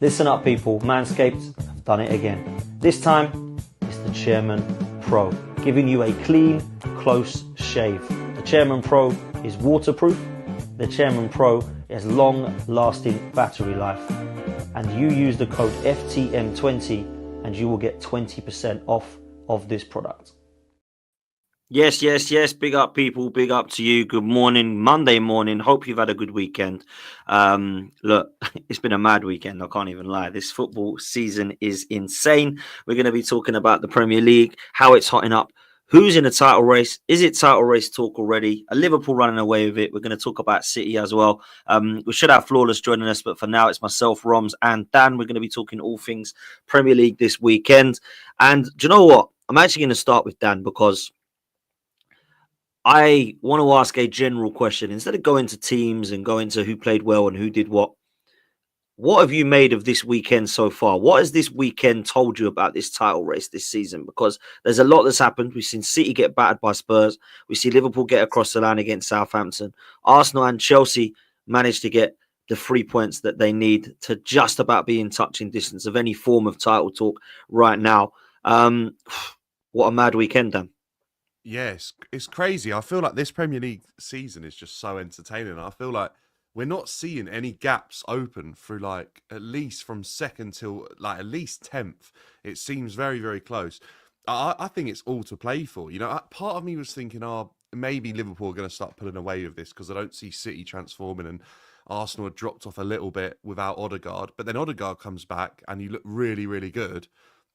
Listen up, people. Manscaped have done it again. This time, it's the Chairman Pro, giving you a clean, close shave. The Chairman Pro is waterproof. The Chairman Pro has long-lasting battery life. And you use the code FTM20 and you will get 20% off of this product. Yes. Big up, people. Big up to you. Good morning, Monday morning. Hope you've had a good weekend. Look, it's been a mad weekend. I can't even lie. This football season is insane. We're going to be talking about the Premier League, how it's hotting up, who's in the title race. Is it title race talk already? A Liverpool running away with it. We're going to talk about City as well. We should have Flawless joining us, but for now, it's myself, Roms, and Dan. We're going to be talking all things Premier League this weekend. And do you know what? I'm actually going to start with Dan because I want to ask a general question. Instead of going to teams and going to who played well and who did what have you made of this weekend so far? What has this weekend told you about this title race this season? Because there's a lot that's happened. We've seen City get battered by Spurs. We see Liverpool get across the line against Southampton. Arsenal and Chelsea managed to get the 3 points that they need to just about be in touching distance of any form of title talk right now. What a mad weekend, Dan. Yes, it's crazy. I feel like this Premier League season is just so entertaining. I feel like we're not seeing any gaps open through like at least from second till like at least 10th. It seems very, very close. I think it's all to play for. You know, part of me was thinking, maybe Liverpool are going to start pulling away with this because I don't see City transforming and Arsenal had dropped off a little bit without Odegaard. But then Odegaard comes back and you look really, really good.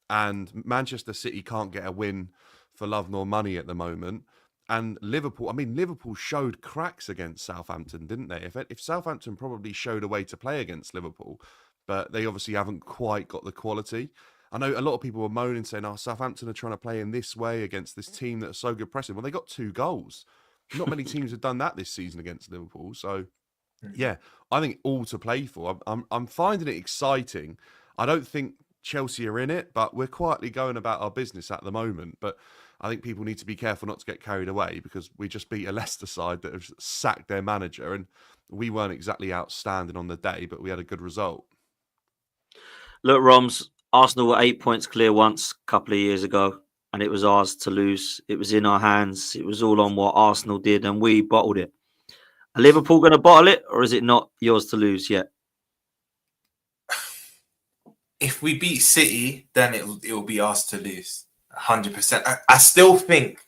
And Manchester City can't get a win for love nor money at the moment. And Liverpool showed cracks against Southampton, didn't they? If Southampton probably showed a way to play against Liverpool, but they obviously haven't quite got the quality. I know a lot of people were moaning, saying, Southampton are trying to play in this way against this team that's so good pressing. Well, they got 2 goals. Not many teams have done that this season against Liverpool. So, yeah, I think all to play for. I'm finding it exciting. I don't think Chelsea are in it, but we're quietly going about our business at the moment. But I think people need to be careful not to get carried away because we just beat a Leicester side that have sacked their manager and we weren't exactly outstanding on the day, but we had a good result. Look, Roms, Arsenal were 8 points clear once a couple of years ago and it was ours to lose. It was in our hands. It was all on what Arsenal did and we bottled it. Are Liverpool going to bottle it or is it not yours to lose yet? If we beat City, then it will be ours to lose. 100%. I still think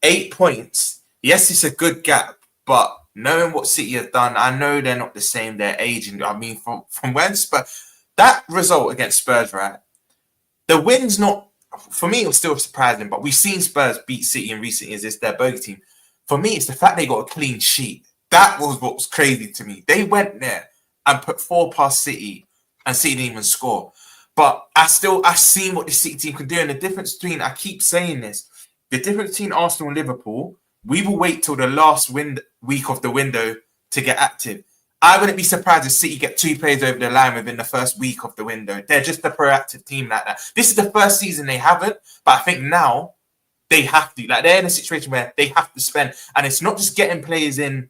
8 points, yes, it's a good gap, but knowing what City have done, I know they're not the same. They're aging. I mean, from when Spurs, that result against Spurs, right? The win's not, for me, it was still surprising, but we've seen Spurs beat City in recent years. It's their bogey team. For me, it's the fact they got a clean sheet. That was what was crazy to me. They went there and put 4 past City, and City didn't even score. But I've seen what the City team can do. And the difference between, I keep saying this, the difference between Arsenal and Liverpool, we will wait till the last week of the window to get active. I wouldn't be surprised if City get 2 players over the line within the first week of the window. They're just a proactive team like that. This is the first season they haven't, but I think now they have to. Like, they're in a situation where they have to spend. And it's not just getting players in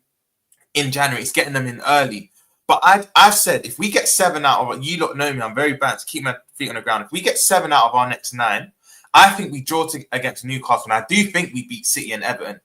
January, it's getting them in early. But I've said, if we get 7 out of, you lot know me, I'm very bad to keep my feet on the ground. If we get 7 out of our next 9, I think we draw against Newcastle. And I do think we beat City and Everton.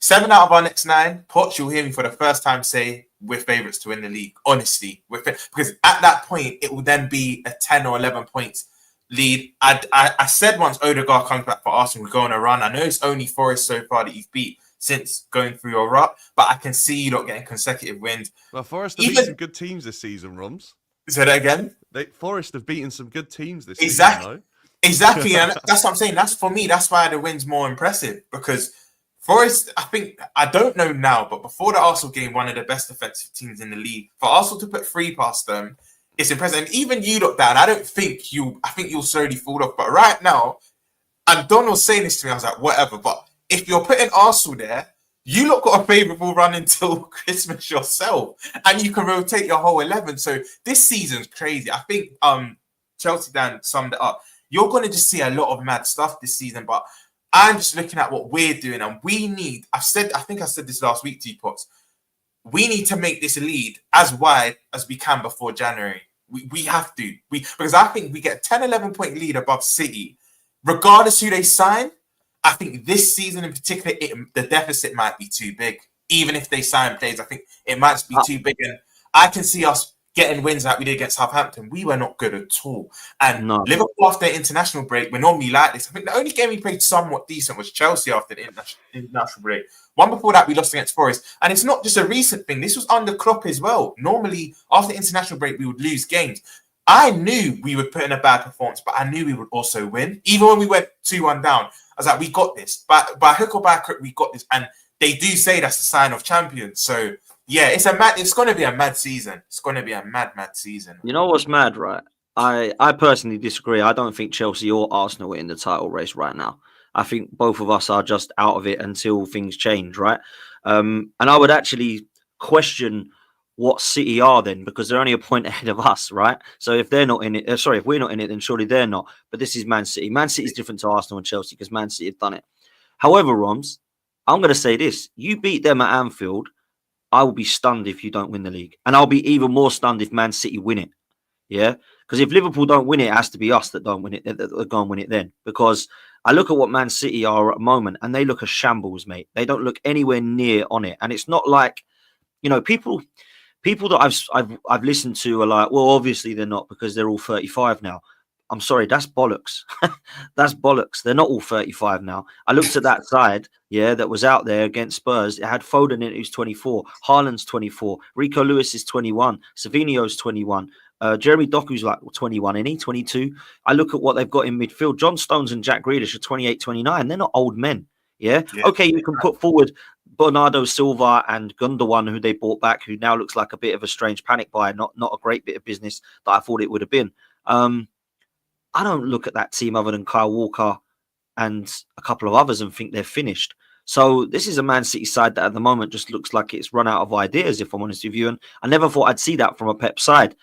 7 out of our next 9, Poch, you'll hear me for the first time say we're favourites to win the league. Honestly, because at that point, it will then be a 10 or 11 points lead. I said once Odegaard comes back for Arsenal, we go on a run. I know it's only Forest so far that you've beat since going through your rut, but I can see you not getting consecutive wins. Well, Forest have beaten some good teams this season, Roms. Say that again? Forest have beaten some good teams this season, though. Exactly, and that's what I'm saying. That's for me, that's why the win's more impressive, because Forest, I don't know now, but before the Arsenal game, one of the best defensive teams in the league. For Arsenal to put 3 past them, it's impressive. And even you look down, I think you'll slowly fall off. But right now, and Don was saying this to me, I was like, whatever, but if you're putting Arsenal there, you lot got a favourable run until Christmas yourself, and you can rotate your whole 11. So this season's crazy. I think Chelsea Dan summed it up. You're going to just see a lot of mad stuff this season, but I'm just looking at what we're doing, and we need, I think I said this last week to you, Potts, we need to make this lead as wide as we can before January. We have to. Because I think we get a 10, 11 point lead above City, regardless who they sign. I think this season in particular, the deficit might be too big. Even if they sign players, I think it might be too big. And I can see us getting wins like we did against Southampton. We were not good at all. And Liverpool, after their international break, we're normally like this. I think the only game we played somewhat decent was Chelsea after the international break. One before that, we lost against Forest. And it's not just a recent thing. This was under Klopp as well. Normally, after the international break, we would lose games. I knew we would put in a bad performance, but I knew we would also win. Even when we went 2-1 down, I was like, we got this. By hook or by crook, we got this. And they do say that's a sign of champions. So, yeah, it's going to be a mad season. It's going to be a mad season. You know what's mad, right? I personally disagree. I don't think Chelsea or Arsenal are in the title race right now. I think both of us are just out of it until things change, right? And I would actually question what City are then, because they're only a point ahead of us, right? So if they're not in it, if we're not in it, then surely they're not. But this is Man City. Man City is different to Arsenal and Chelsea because Man City have done it. However, Roms, I'm going to say this. You beat them at Anfield, I will be stunned if you don't win the league. And I'll be even more stunned if Man City win it. Yeah? Because if Liverpool don't win it, it has to be us that don't win it, that go and win it then. Because I look at what Man City are at the moment and they look a shambles, mate. They don't look anywhere near on it. And it's not like, you know, people that I've listened to are like, well, obviously they're not because they're all 35 now. I'm sorry, that's bollocks. That's bollocks. They're not all 35 now. I looked at that side, that was out there against Spurs. It had Foden in it, who's 24. Haaland's 24. Rico Lewis is 21. Savinho's 21. Jeremy Doku's like 21, isn't he? 22. I look at what they've got in midfield. John Stones and Jack Grealish are 28, 29. They're not old men. Yeah. Okay, you can put forward Bernardo Silva and Gundogan, who they bought back, who now looks like a bit of a strange panic buy, not a great bit of business that I thought it would have been. I don't look at that team other than Kyle Walker and a couple of others and think they're finished. So this is a Man City side that at the moment just looks like it's run out of ideas, if I'm honest with you. And I never thought I'd see that from a Pep side.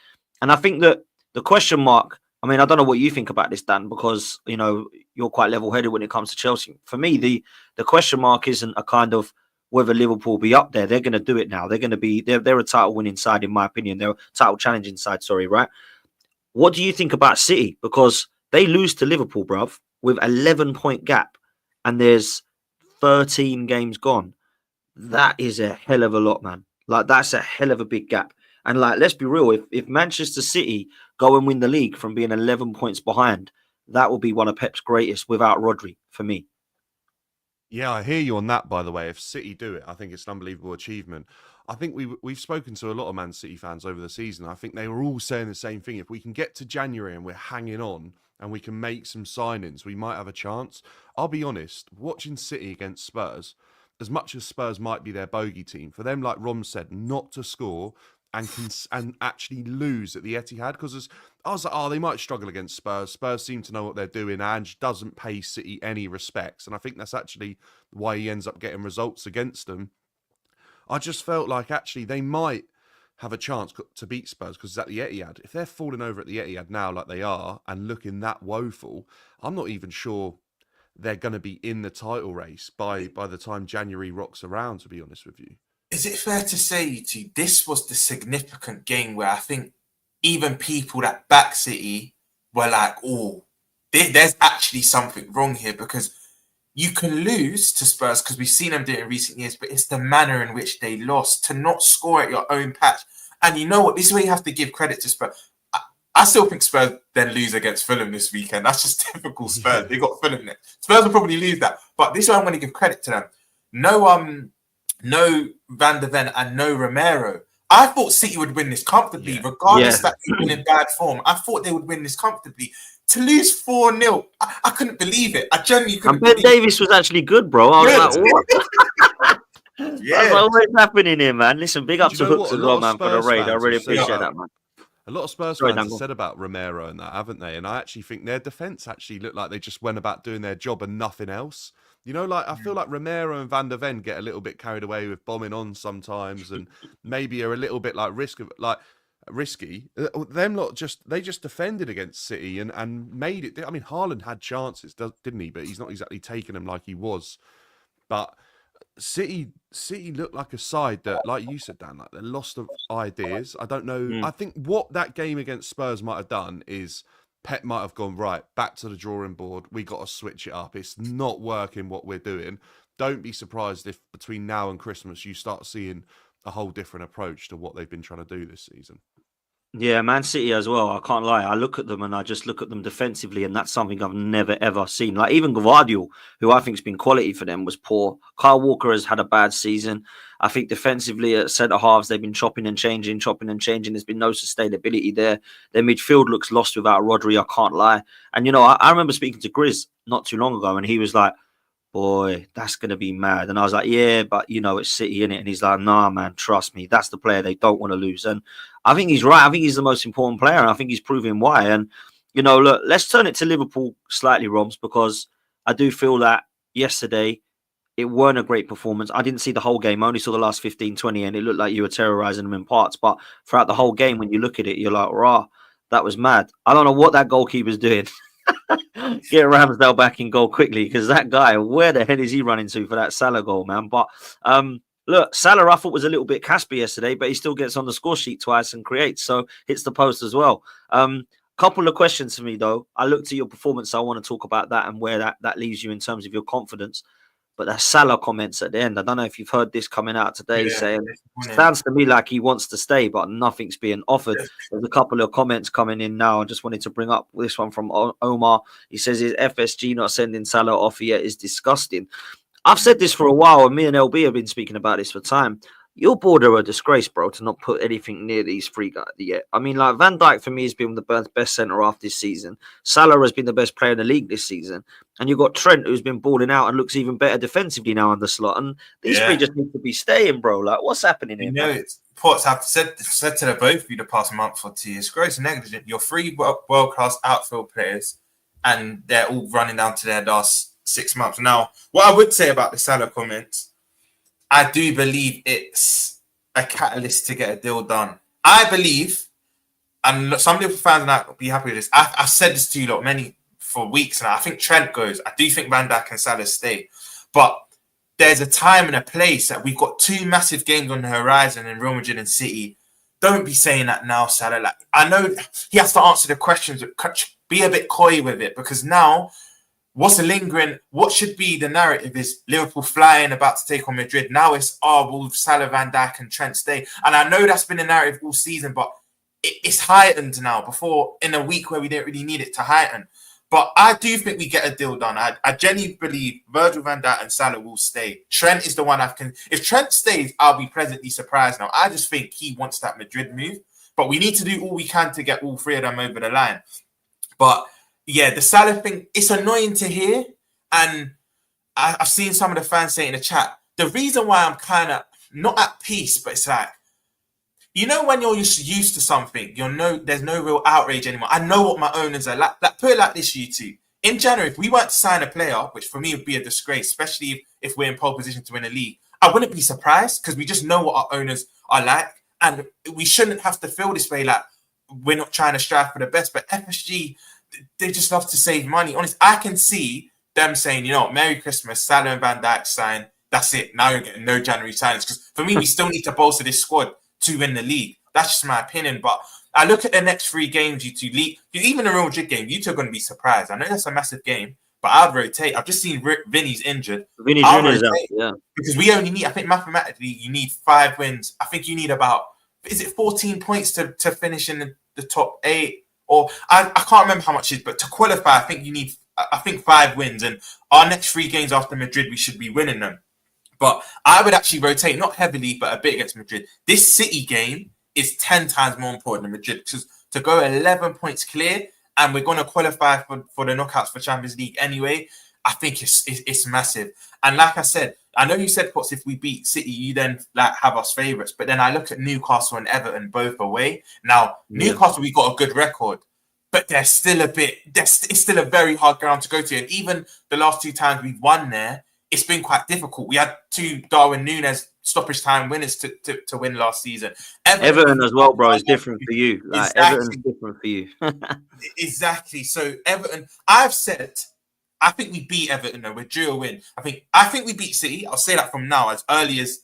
And I think that the question mark, I mean, I don't know what you think about this, Dan, because, you know, you're quite level-headed when it comes to Chelsea. For me, the question mark isn't a kind of whether Liverpool will be up there. They're going to do it now. They're a title-winning side, in my opinion. They're a title-challenging side, right? What do you think about City? Because they lose to Liverpool, bruv, with 11-point gap, and there's 13 games gone. That is a hell of a lot, man. Like, that's a hell of a big gap. And, like, let's be real. If Manchester City go and win the league from being 11 points behind, that will be one of Pep's greatest without Rodri, for me. Yeah, I hear you on that, by the way. If City do it, I think it's an unbelievable achievement. I think we've spoken to a lot of Man City fans over the season. I think they were all saying the same thing. If we can get to January and we're hanging on and we can make some signings, we might have a chance. I'll be honest, watching City against Spurs, as much as Spurs might be their bogey team, for them, like Rom said, not to score and actually lose at the Etihad, because I was like, they might struggle against Spurs. Spurs seem to know what they're doing. Ange doesn't pay City any respects, and I think that's actually why he ends up getting results against them. I just felt like actually they might have a chance to beat Spurs because it's at the Etihad. If they're falling over at the Etihad now like they are and looking that woeful, I'm not even sure they're going to be in the title race by the time January rocks around, to be honest with you. Is it fair to say to you, this was the significant game where I think even people that back City were like, oh, there's actually something wrong here, because you can lose to Spurs because we've seen them do it in recent years, but it's the manner in which they lost, to not score at your own patch. And you know what? This is where you have to give credit to Spurs. I still think Spurs then lose against Fulham this weekend. That's just typical Spurs. They got Fulham there. Spurs will probably lose that. But this is why I'm going to give credit to them. No Van der Ven and no Romero. I thought City would win this comfortably, regardless that they've been in bad form. I thought they would win this comfortably. To lose 4-0, I couldn't believe it. I genuinely couldn't believe it. Ben Davies was actually good, bro. I was like, what? That's always happening here, man. Listen, big up to Hooks as well, man, for the raid. I really appreciate that, man. A lot of Spurs fans have said about Romero and that, haven't they? And I actually think their defence actually looked like they just went about doing their job and nothing else. You know, like I feel like Romero and Van der Ven get a little bit carried away with bombing on sometimes, and maybe are a little bit risky. Them lot they just defended against City and made it. I mean, Haaland had chances, didn't he? But he's not exactly taken them like he was. But City look like a side that, like you said, Dan, like they're lost of ideas. I don't know. Mm. I think what that game against Spurs might have done is Pep might have gone, right, back to the drawing board. We got to switch it up. It's not working what we're doing. Don't be surprised if between now and Christmas you start seeing a whole different approach to what they've been trying to do this season. Yeah, Man City as well. I can't lie. I look at them and I just look at them defensively, and that's something I've never ever seen. Like even Gvardiol, who I think's been quality for them, was poor. Kyle Walker has had a bad season. I think defensively at centre halves they've been chopping and changing. There's been no sustainability there. Their midfield looks lost without Rodri. I can't lie. And you know, I remember speaking to Grizz not too long ago, and he was like, boy, that's going to be mad. And I was like, yeah, but, you know, it's City, innit? And he's like, nah, man, trust me. That's the player they don't want to lose. And I think he's right. I think he's the most important player. And I think he's proving why. And, you know, look, let's turn it to Liverpool slightly, Roms, because I do feel that yesterday it weren't a great performance. I didn't see the whole game. I only saw the last 15, 20, and it looked like you were terrorizing them in parts. But throughout the whole game, when you look at it, you're like, rah, that was mad. I don't know what that goalkeeper's doing. Get Ramsdale back in goal quickly, because that guy, where the hell is he running to for that Salah goal, man? But look, Salah I thought was a little bit Casper yesterday, but he still gets on the score sheet twice and creates, so hits the post as well. Couple of questions for me though. I looked at your performance, so I want to talk about that and where that leaves you in terms of your confidence. But that Salah comments at the end, I don't know if you've heard this coming out today, saying sounds to me like he wants to stay, but nothing's being offered. There's a couple of comments coming in now. I just wanted to bring up this one from Omar. He says, is FSG not sending Salah off yet is disgusting. I've said this for a while, and me and LB have been speaking about this for time. Your board are a disgrace, bro, to not put anything near these three guys yet. I mean, like Van Dijk for me has been the best centre half this season. Salah has been the best player in the league this season, and you've got Trent who's been balling out and looks even better defensively now in the slot. And these three just need to be staying, bro. Like, what's happening here? You know, it's Ports have said to the both of you the past month or two. It's gross and negligent. You're three world class outfield players, and they're all running down to their last 6 months. Now, what I would say about the Salah comments, I do believe it's a catalyst to get a deal done. I believe, and some Liverpool fans and I will be happy with this. I've said this to you lot for weeks now. I think Trent goes. I do think Van Dijk and Salah stay. But there's a time and a place that we've got two massive games on the horizon in Real Madrid and City. Don't be saying that now, Salah. Like, I know he has to answer the questions. Be a bit coy with it, because now what's the lingering? What should be the narrative is Liverpool flying about to take on Madrid. Now it's, will Salah, Van Dijk and Trent stay? And I know that's been the narrative all season, but it's heightened now, before in a week where we didn't really need it to heighten. But I do think we get a deal done. I genuinely believe Virgil van Dijk and Salah will stay. Trent is the one if Trent stays, I'll be pleasantly surprised now. I just think he wants that Madrid move. But we need to do all we can to get all three of them over the line. But yeah, the Salah thing, it's annoying to hear. And I've seen some of the fans say in the chat, the reason why I'm kind of not at peace, but it's like, you know, when you're used to something, there's no real outrage anymore. I know what my owners are like. Put it like this, you two. In January, if we weren't to sign a player, which for me would be a disgrace, especially if we're in pole position to win a league, I wouldn't be surprised, because we just know what our owners are like. And we shouldn't have to feel this way, like we're not trying to strive for the best. But FSG, they just love to save money. Honestly, I can see them saying, you know, Merry Christmas, Salah and Van Dijk sign. That's it. Now you're getting no January signings. Because for me, we still need to bolster this squad to win the league. That's just my opinion. But I look at the next three games, you two league, even the Real Madrid game, you two are going to be surprised. I know that's a massive game, but I'd rotate. I've just seen Vinny's injured. Vinny Jr.'s out, yeah. Because we only need, I think mathematically, you need 5 wins. I think you need about, is it 14 points to finish in the top 8? Or I can't remember how much it is, but to qualify, I think you need, 5 wins. And our next 3 games after Madrid, we should be winning them. But I would actually rotate, not heavily, but a bit against Madrid. This City game is 10 times more important than Madrid, because to go 11 points clear, and we're going to qualify for the knockouts for Champions League anyway, I think it's massive. And like I said, I know you said, Potts, if we beat City, you then like have us favourites. But then I look at Newcastle and Everton both away. Now, Newcastle, we got a good record, but they're still it's still a very hard ground to go to. And even the last 2 times we've won there, it's been quite difficult. We had 2 Darwin Núñez stoppage time winners to win last season. Everton as well, bro, is different for you. Like, exactly. Everton's different for you. Exactly. So Everton, I've said I think we beat Everton. Though. We're due a win. I think we beat City. I'll say that from now, as early as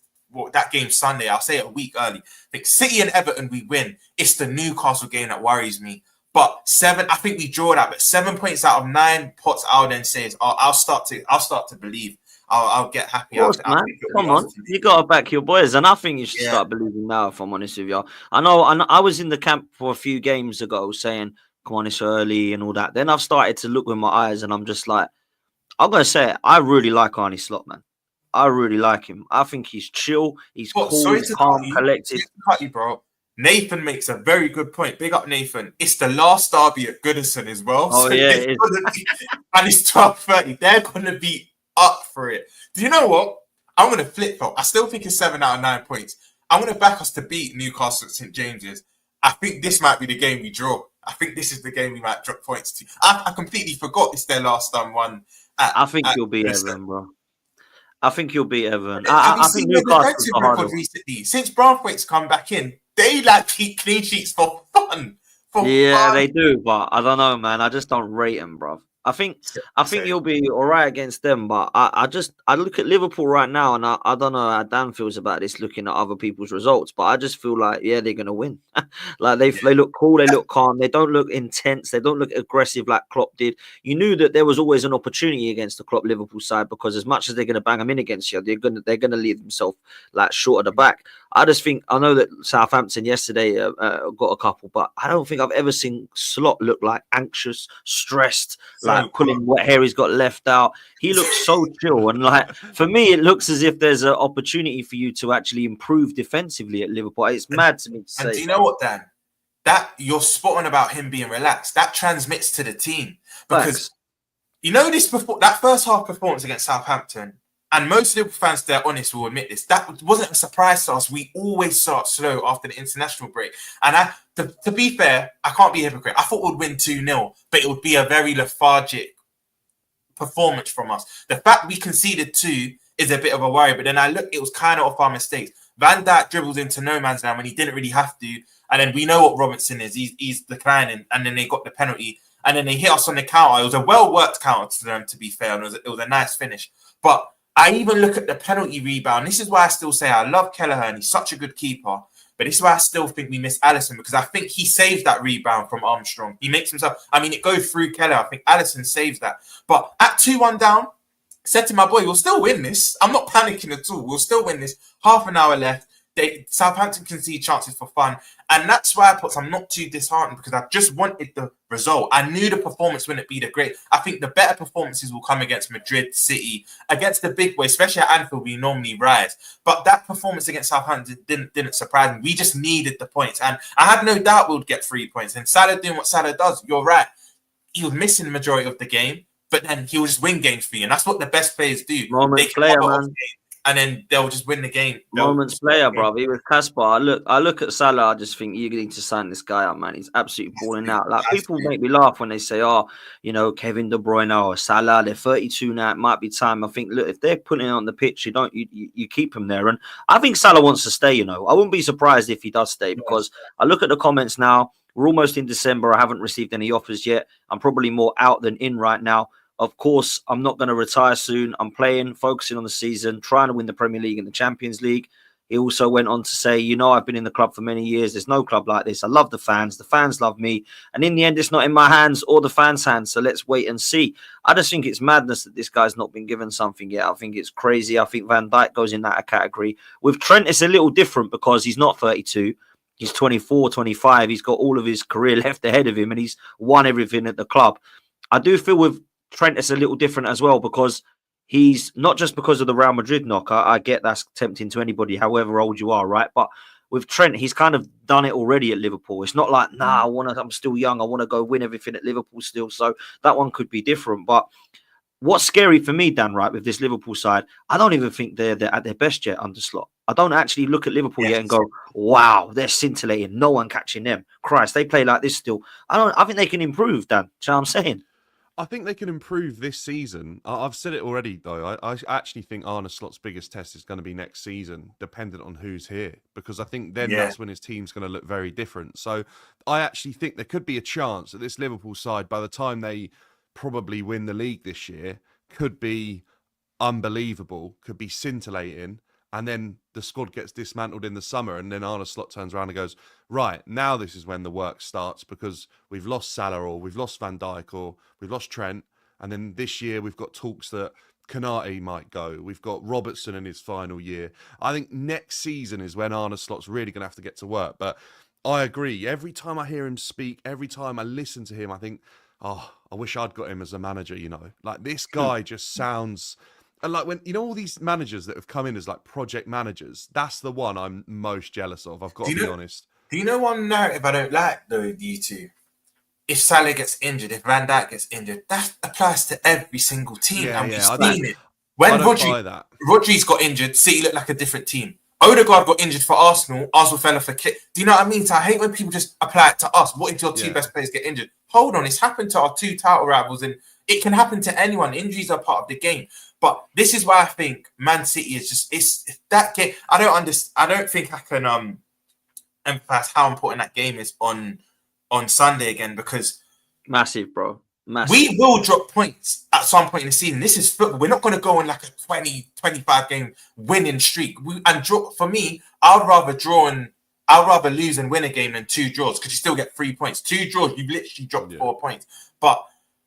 that game Sunday. I'll say it a week early. I think City and Everton we win. It's the Newcastle game that worries me. But 7, I think we draw that. But 7 points out of 9 pots, I'll then say I'll start to believe. I'll get happy. Of course, man. Come on, you gotta back your boys, and I think you should start believing now. If I'm honest with you, I know I was in the camp for a few games ago saying, "Come on, it's early" and all that. Then I've started to look with my eyes, and I'm just like, I'm gonna say it. I really like Arne Slot, man. I really like him. I think he's chill. He's cool, he's calm, collected. Cut you, bro. Nathan makes a very good point. Big up, Nathan. It's the last derby at Goodison as well. Oh, so yeah, it is. And it's 12:30. They're gonna be up for it. Do you know what? I'm going to flip flop. I still think it's 7 out of 9 points. I'm going to back us to beat Newcastle at St James's. I think this might be the game we draw. I think this is the game we might drop points to. I completely forgot it's their last one. I think you'll beat Everton, bro. I think you'll beat Everton. I think Newcastle's record recently. Since Braithwaite's come back in, they keep clean sheets for fun. They do, but I don't know, man. I just don't rate them, bro. I think you'll be all right against them, but I look at Liverpool right now, and I don't know how Dan feels about this looking at other people's results, but I just feel like they're gonna win. Like they look cool, they look calm, they don't look intense, they don't look aggressive like Klopp did. You knew that there was always an opportunity against the Klopp Liverpool side because as much as they're gonna bang them in against you, they're gonna leave themselves like short at the back. I just think I know that Southampton yesterday got a couple, but I don't think I've ever seen Slot look like anxious, stressed, like pulling what hair he's got left out. He looks so chill, and like for me, it looks as if there's an opportunity for you to actually improve defensively at Liverpool. It's mad to me to say. And do you know what, Dan? That you're spot on about him being relaxed. That transmits to the team because you know this before that first half performance against Southampton. And most Liverpool fans, they're honest, will admit this. That wasn't a surprise to us. We always start slow after the international break. And to be fair, I can't be a hypocrite. I thought we'd win 2-0, but it would be a very lethargic performance from us. The fact we conceded 2 is a bit of a worry. But then I look, it was kind of off our mistakes. Van Dijk dribbled into no man's land when he didn't really have to. And then we know what Robertson is. He's declining. And then they got the penalty. And then they hit us on the counter. It was a well-worked counter to them, to be fair. And it was a nice finish. But I even look at the penalty rebound. This is why I still say I love Kelleher and he's such a good keeper. But this is why I still think we miss Alisson because I think he saves that rebound from Armstrong. He makes himself... I mean, it goes through Kelleher. I think Alisson saves that. But at 2-1 down, said to my boy, we'll still win this. I'm not panicking at all. We'll still win this. Half an hour left. Southampton can see chances for fun. And that's why I'm not too disheartened because I just wanted the result. I knew the performance wouldn't be the great. I think the better performances will come against Madrid, City, against the big boys, especially at Anfield, we normally rise. But that performance against Southampton didn't surprise me. We just needed the points. And I had no doubt we would get 3 points. And Salah doing what Salah does, you're right. He was missing the majority of the game, but then he will just win games for you. And that's what the best players do. Moments player, man. And then they'll just win the game. Moments player, bro. He was Casper. I look at Salah. I just think you need to sign this guy up, man. He's absolutely balling out. Like people make me laugh when they say, "Oh, Kevin De Bruyne or Salah, they're 32 now. It might be time." I think, look, if they're putting it on the pitch, you keep him there. And I think Salah wants to stay. I wouldn't be surprised if he does stay because I look at the comments now. We're almost in December. I haven't received any offers yet. I'm probably more out than in right now. Of course, I'm not going to retire soon. I'm playing, focusing on the season, trying to win the Premier League and the Champions League. He also went on to say, I've been in the club for many years. There's no club like this. I love the fans. The fans love me. And in the end, it's not in my hands or the fans' hands. So let's wait and see. I just think it's madness that this guy's not been given something yet. I think it's crazy. I think Van Dijk goes in that category. With Trent, it's a little different because he's not 32. He's 24, 25. He's got all of his career left ahead of him and he's won everything at the club. I do feel with Trent is a little different as well because he's not just because of the Real Madrid knock. I get that's tempting to anybody, however old you are, right? But with Trent, he's kind of done it already at Liverpool. It's not like, I'm still young. I want to go win everything at Liverpool still. So that one could be different. But what's scary for me, Dan, right, with this Liverpool side, I don't even think they're at their best yet under Slot. I don't actually look at Liverpool yet and go, wow, they're scintillating. No one catching them. Christ, they play like this still. I think they can improve, Dan. Do you know what I'm saying? I think they can improve this season. I've said it already, though. I actually think Arne Slot's biggest test is going to be next season, dependent on who's here, because I think then that's when his team's going to look very different. So I actually think there could be a chance that this Liverpool side, by the time they probably win the league this year could be unbelievable, could be scintillating, and then the squad gets dismantled in the summer, and then Arne Slot turns around and goes, right, now this is when the work starts because we've lost Salah or we've lost Van Dijk or we've lost Trent, and then this year we've got talks that Konate might go. We've got Robertson in his final year. I think next season is when Arne Slot's really going to have to get to work. But I agree. Every time I hear him speak, every time I listen to him, I think, oh, I wish I'd got him as a manager, you know. Like, this guy just sounds... And like, when you know all these managers that have come in as like project managers, that's the one I'm most jealous of. I've got to be honest. Do you know one narrative I don't like though, you two? If Salah gets injured, if Van Dijk gets injured, that applies to every single team. Yeah, and we've yeah, seen it. When Rodri's got injured, City looked like a different team. Odegaard got injured for Arsenal fell off a cliff. Do you know what I mean? So I hate when people just apply it to us. What if your two best players get injured? Hold on, it's happened to our two title rivals, and it can happen to anyone. Injuries are part of the game. But this is why I think Man City is just it's that game. I don't think I can emphasize how important that game is on Sunday again, because massive, bro. Massive. We will drop points at some point in the season. This is football. We're not going to go on like a 20, 25 game winning streak. For me, I'd rather lose and win a game than 2 draws, because you still get 3 points. 2 draws, you've literally dropped 4 points. But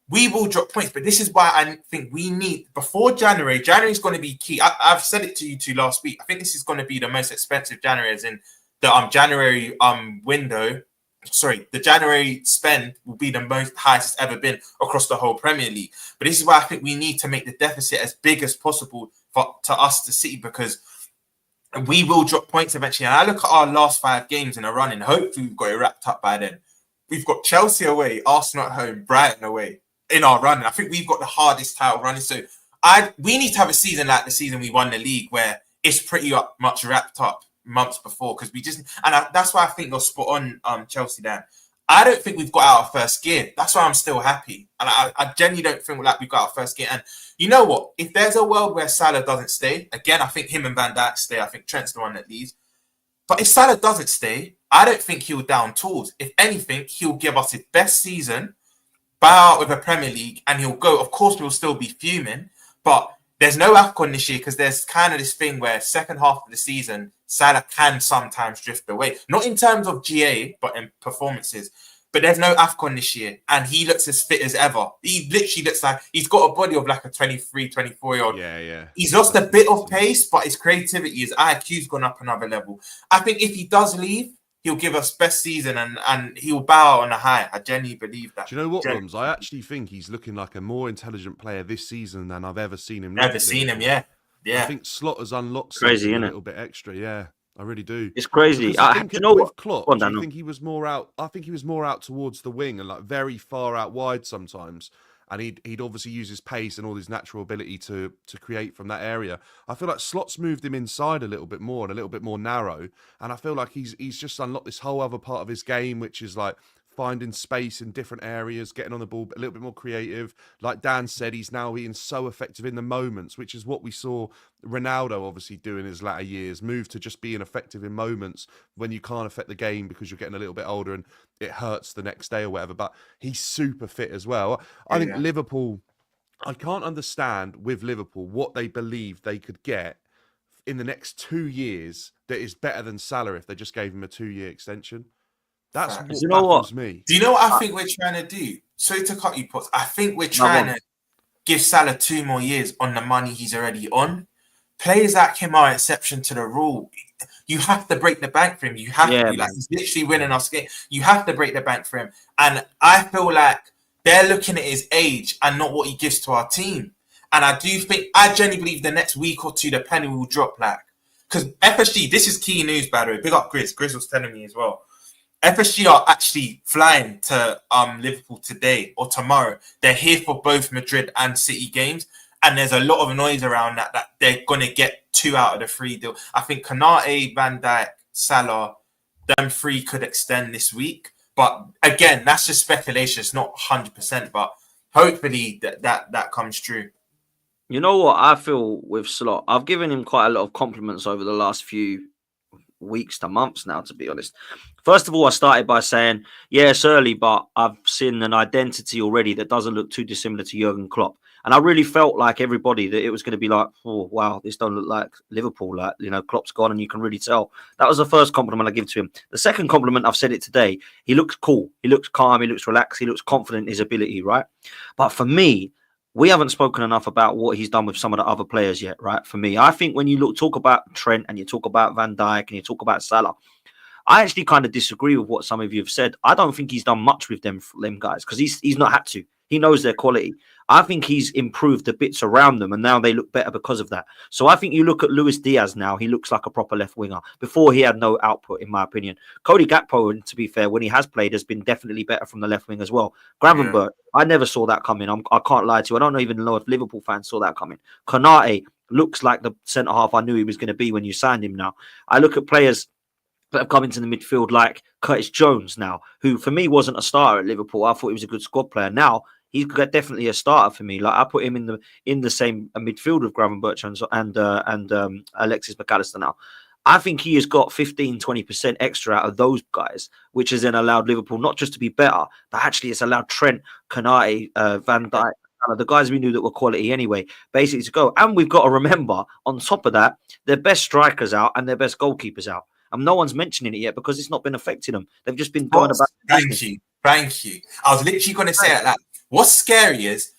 we will drop points. But this is why I think we need, before January is going to be key. I've said it to you two last week. I think this is going to be the most expensive January, as in the January window. Sorry, the January spend will be the most highest it's ever been across the whole Premier League. But this is why I think we need to make the deficit as big as possible to us to see, because we will drop points eventually. And I look at our last 5 games in a run, and hopefully we've got it wrapped up by then. We've got Chelsea away, Arsenal at home, Brighton away in our run. And I think we've got the hardest title running. So we need to have a season like the season we won the league, where it's pretty much wrapped up months before, because that's why I think you're spot on, Chelsea, Dan. I don't think we've got out of first gear. That's why I'm still happy. And I genuinely don't think like we've got out of first gear. And you know what? If there's a world where Salah doesn't stay, again, I think him and Van Dijk stay. I think Trent's the one that leaves. But if Salah doesn't stay, I don't think he'll down tools. If anything, he'll give us his best season, bow out with a Premier League, and he'll go. Of course, we'll still be fuming, but there's no AFCON this year, because there's kind of this thing where second half of the season, Salah can sometimes drift away. Not in terms of GA, but in performances. But there's no AFCON this year, and he looks as fit as ever. He literally looks like he's got a body of like a 23, 24-year-old. Yeah. He's lost a bit of pace, but his creativity, his IQ's gone up another level. I think if he does leave, he'll give us best season, and he'll bow on a high. I genuinely believe that. Do you know what, Rums? I actually think he's looking like a more intelligent player this season than I've ever seen him. Yeah. I think Slot has unlocked crazy, a little bit extra. Yeah, I really do. It's crazy. Do you know what? Klopp, do you think he was more out? I think he was more out towards the wing and like very far out wide sometimes. And he'd obviously use his pace and all his natural ability to create from that area. I feel like Slot's moved him inside a little bit more and a little bit more narrow. And I feel like he's just unlocked this whole other part of his game, which is like finding space in different areas, getting on the ball a little bit more creative. Like Dan said, he's now being so effective in the moments, which is what we saw Ronaldo obviously do in his latter years, move to just being effective in moments when you can't affect the game because you're getting a little bit older and it hurts the next day or whatever. But he's super fit as well. I think Liverpool, I can't understand with Liverpool what they believe they could get in the next 2 years that is better than Salah if they just gave him a 2-year extension. That's what baffles me. Do you know what I think we're trying to do? Sorry to cut you, Potts. I think we're trying to give Salah 2 more years on the money he's already on. Players like him are an exception to the rule. You have to break the bank for him. You have to. Like, he's literally winning us game. You have to break the bank for him. And I feel like they're looking at his age and not what he gives to our team. And I genuinely believe the next week or two, the penny will drop. Like, because FSG, this is key news, by the way. Big up Grizz. Grizz was telling me as well. FSG are actually flying to Liverpool today or tomorrow. They're here for both Madrid and City games. And there's a lot of noise around that they're going to get 2 out of the 3 deal. I think Konate, Van Dijk, Salah, them 3 could extend this week. But again, that's just speculation. It's not 100%, but hopefully that comes true. You know what I feel with Slot? I've given him quite a lot of compliments over the last few weeks to months now, to be honest. First of all, I started by saying, yeah, it's early, but I've seen an identity already that doesn't look too dissimilar to Jurgen Klopp. And I really felt like everybody that it was going to be like, oh, wow, this don't look like Liverpool. Like, Klopp's gone and you can really tell. That was the first compliment I give to him. The second compliment, I've said it today, he looks cool. He looks calm. He looks relaxed. He looks confident in his ability, right? But for me, we haven't spoken enough about what he's done with some of the other players yet, right? For me, I think when you talk about Trent and you talk about Van Dijk and you talk about Salah, I actually kind of disagree with what some of you have said. I don't think he's done much with them guys because he's not had to. He knows their quality. I think he's improved the bits around them, and now they look better because of that. So I think you look at Luis Diaz now, he looks like a proper left winger. Before, he had no output, in my opinion. Cody Gakpo, to be fair, when he has played, has been definitely better from the left wing as well. Gravenberch, I never saw that coming. I can't lie to you. I don't even know if Liverpool fans saw that coming. Konate looks like the centre-half I knew he was going to be when you signed him now. I look at players that have come into the midfield like Curtis Jones now, who for me wasn't a starter at Liverpool. I thought he was a good squad player. Now, he's definitely a starter for me. Like, I put him in the same midfield with Gravenberch and Alexis McAllister now. I think he has got 15-20% extra out of those guys, which has then allowed Liverpool not just to be better, but actually it's allowed Trent, Konate, Van Dijk, the guys we knew that were quality anyway, basically to go. And we've got to remember, on top of that, their best strikers out and their best goalkeepers out. And no one's mentioning it yet because it's not been affecting them. They've just been going about. Thank you. I was literally going to say that. What's scary is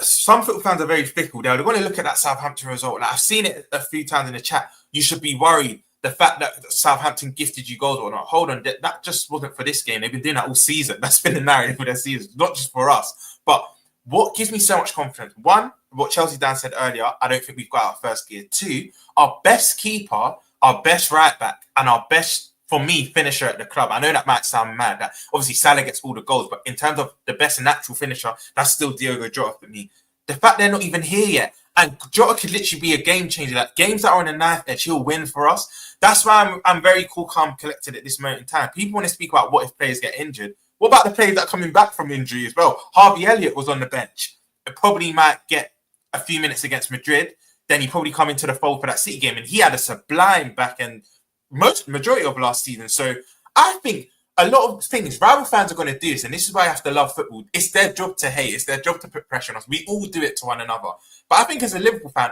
some football fans are very fickle. They're going to look at that Southampton result. Like, I've seen it a few times in the chat. You should be worried. The fact that Southampton gifted you goals or not. Hold on. That just wasn't for this game. They've been doing that all season. That's been the narrative for their season. Not just for us. But what gives me so much confidence? One, what Chelsea Dan said earlier, I don't think we've got our first gear. Two, our best keeper, our best right back, and our best, for me, finisher at the club. I know that might sound mad. That obviously Salah gets all the goals, but in terms of the best natural finisher, that's still Diogo Jota for me. The fact they're not even here yet, and Jota could literally be a game changer. Like, games that are on the knife edge, he'll win for us. That's why I'm very cool, calm, collected at this moment in time. People want to speak about what if players get injured. What about the players that are coming back from injury as well? Harvey Elliott was on the bench. It probably might get a few minutes against Madrid. Then he probably come into the fold for that City game, and he had a sublime back end majority of last season. So I think a lot of things rival fans are going to do this, and this is why I have to love football. It's their job to hate. It's their job to put pressure on us. We all do it to one another. But I think as a Liverpool fan,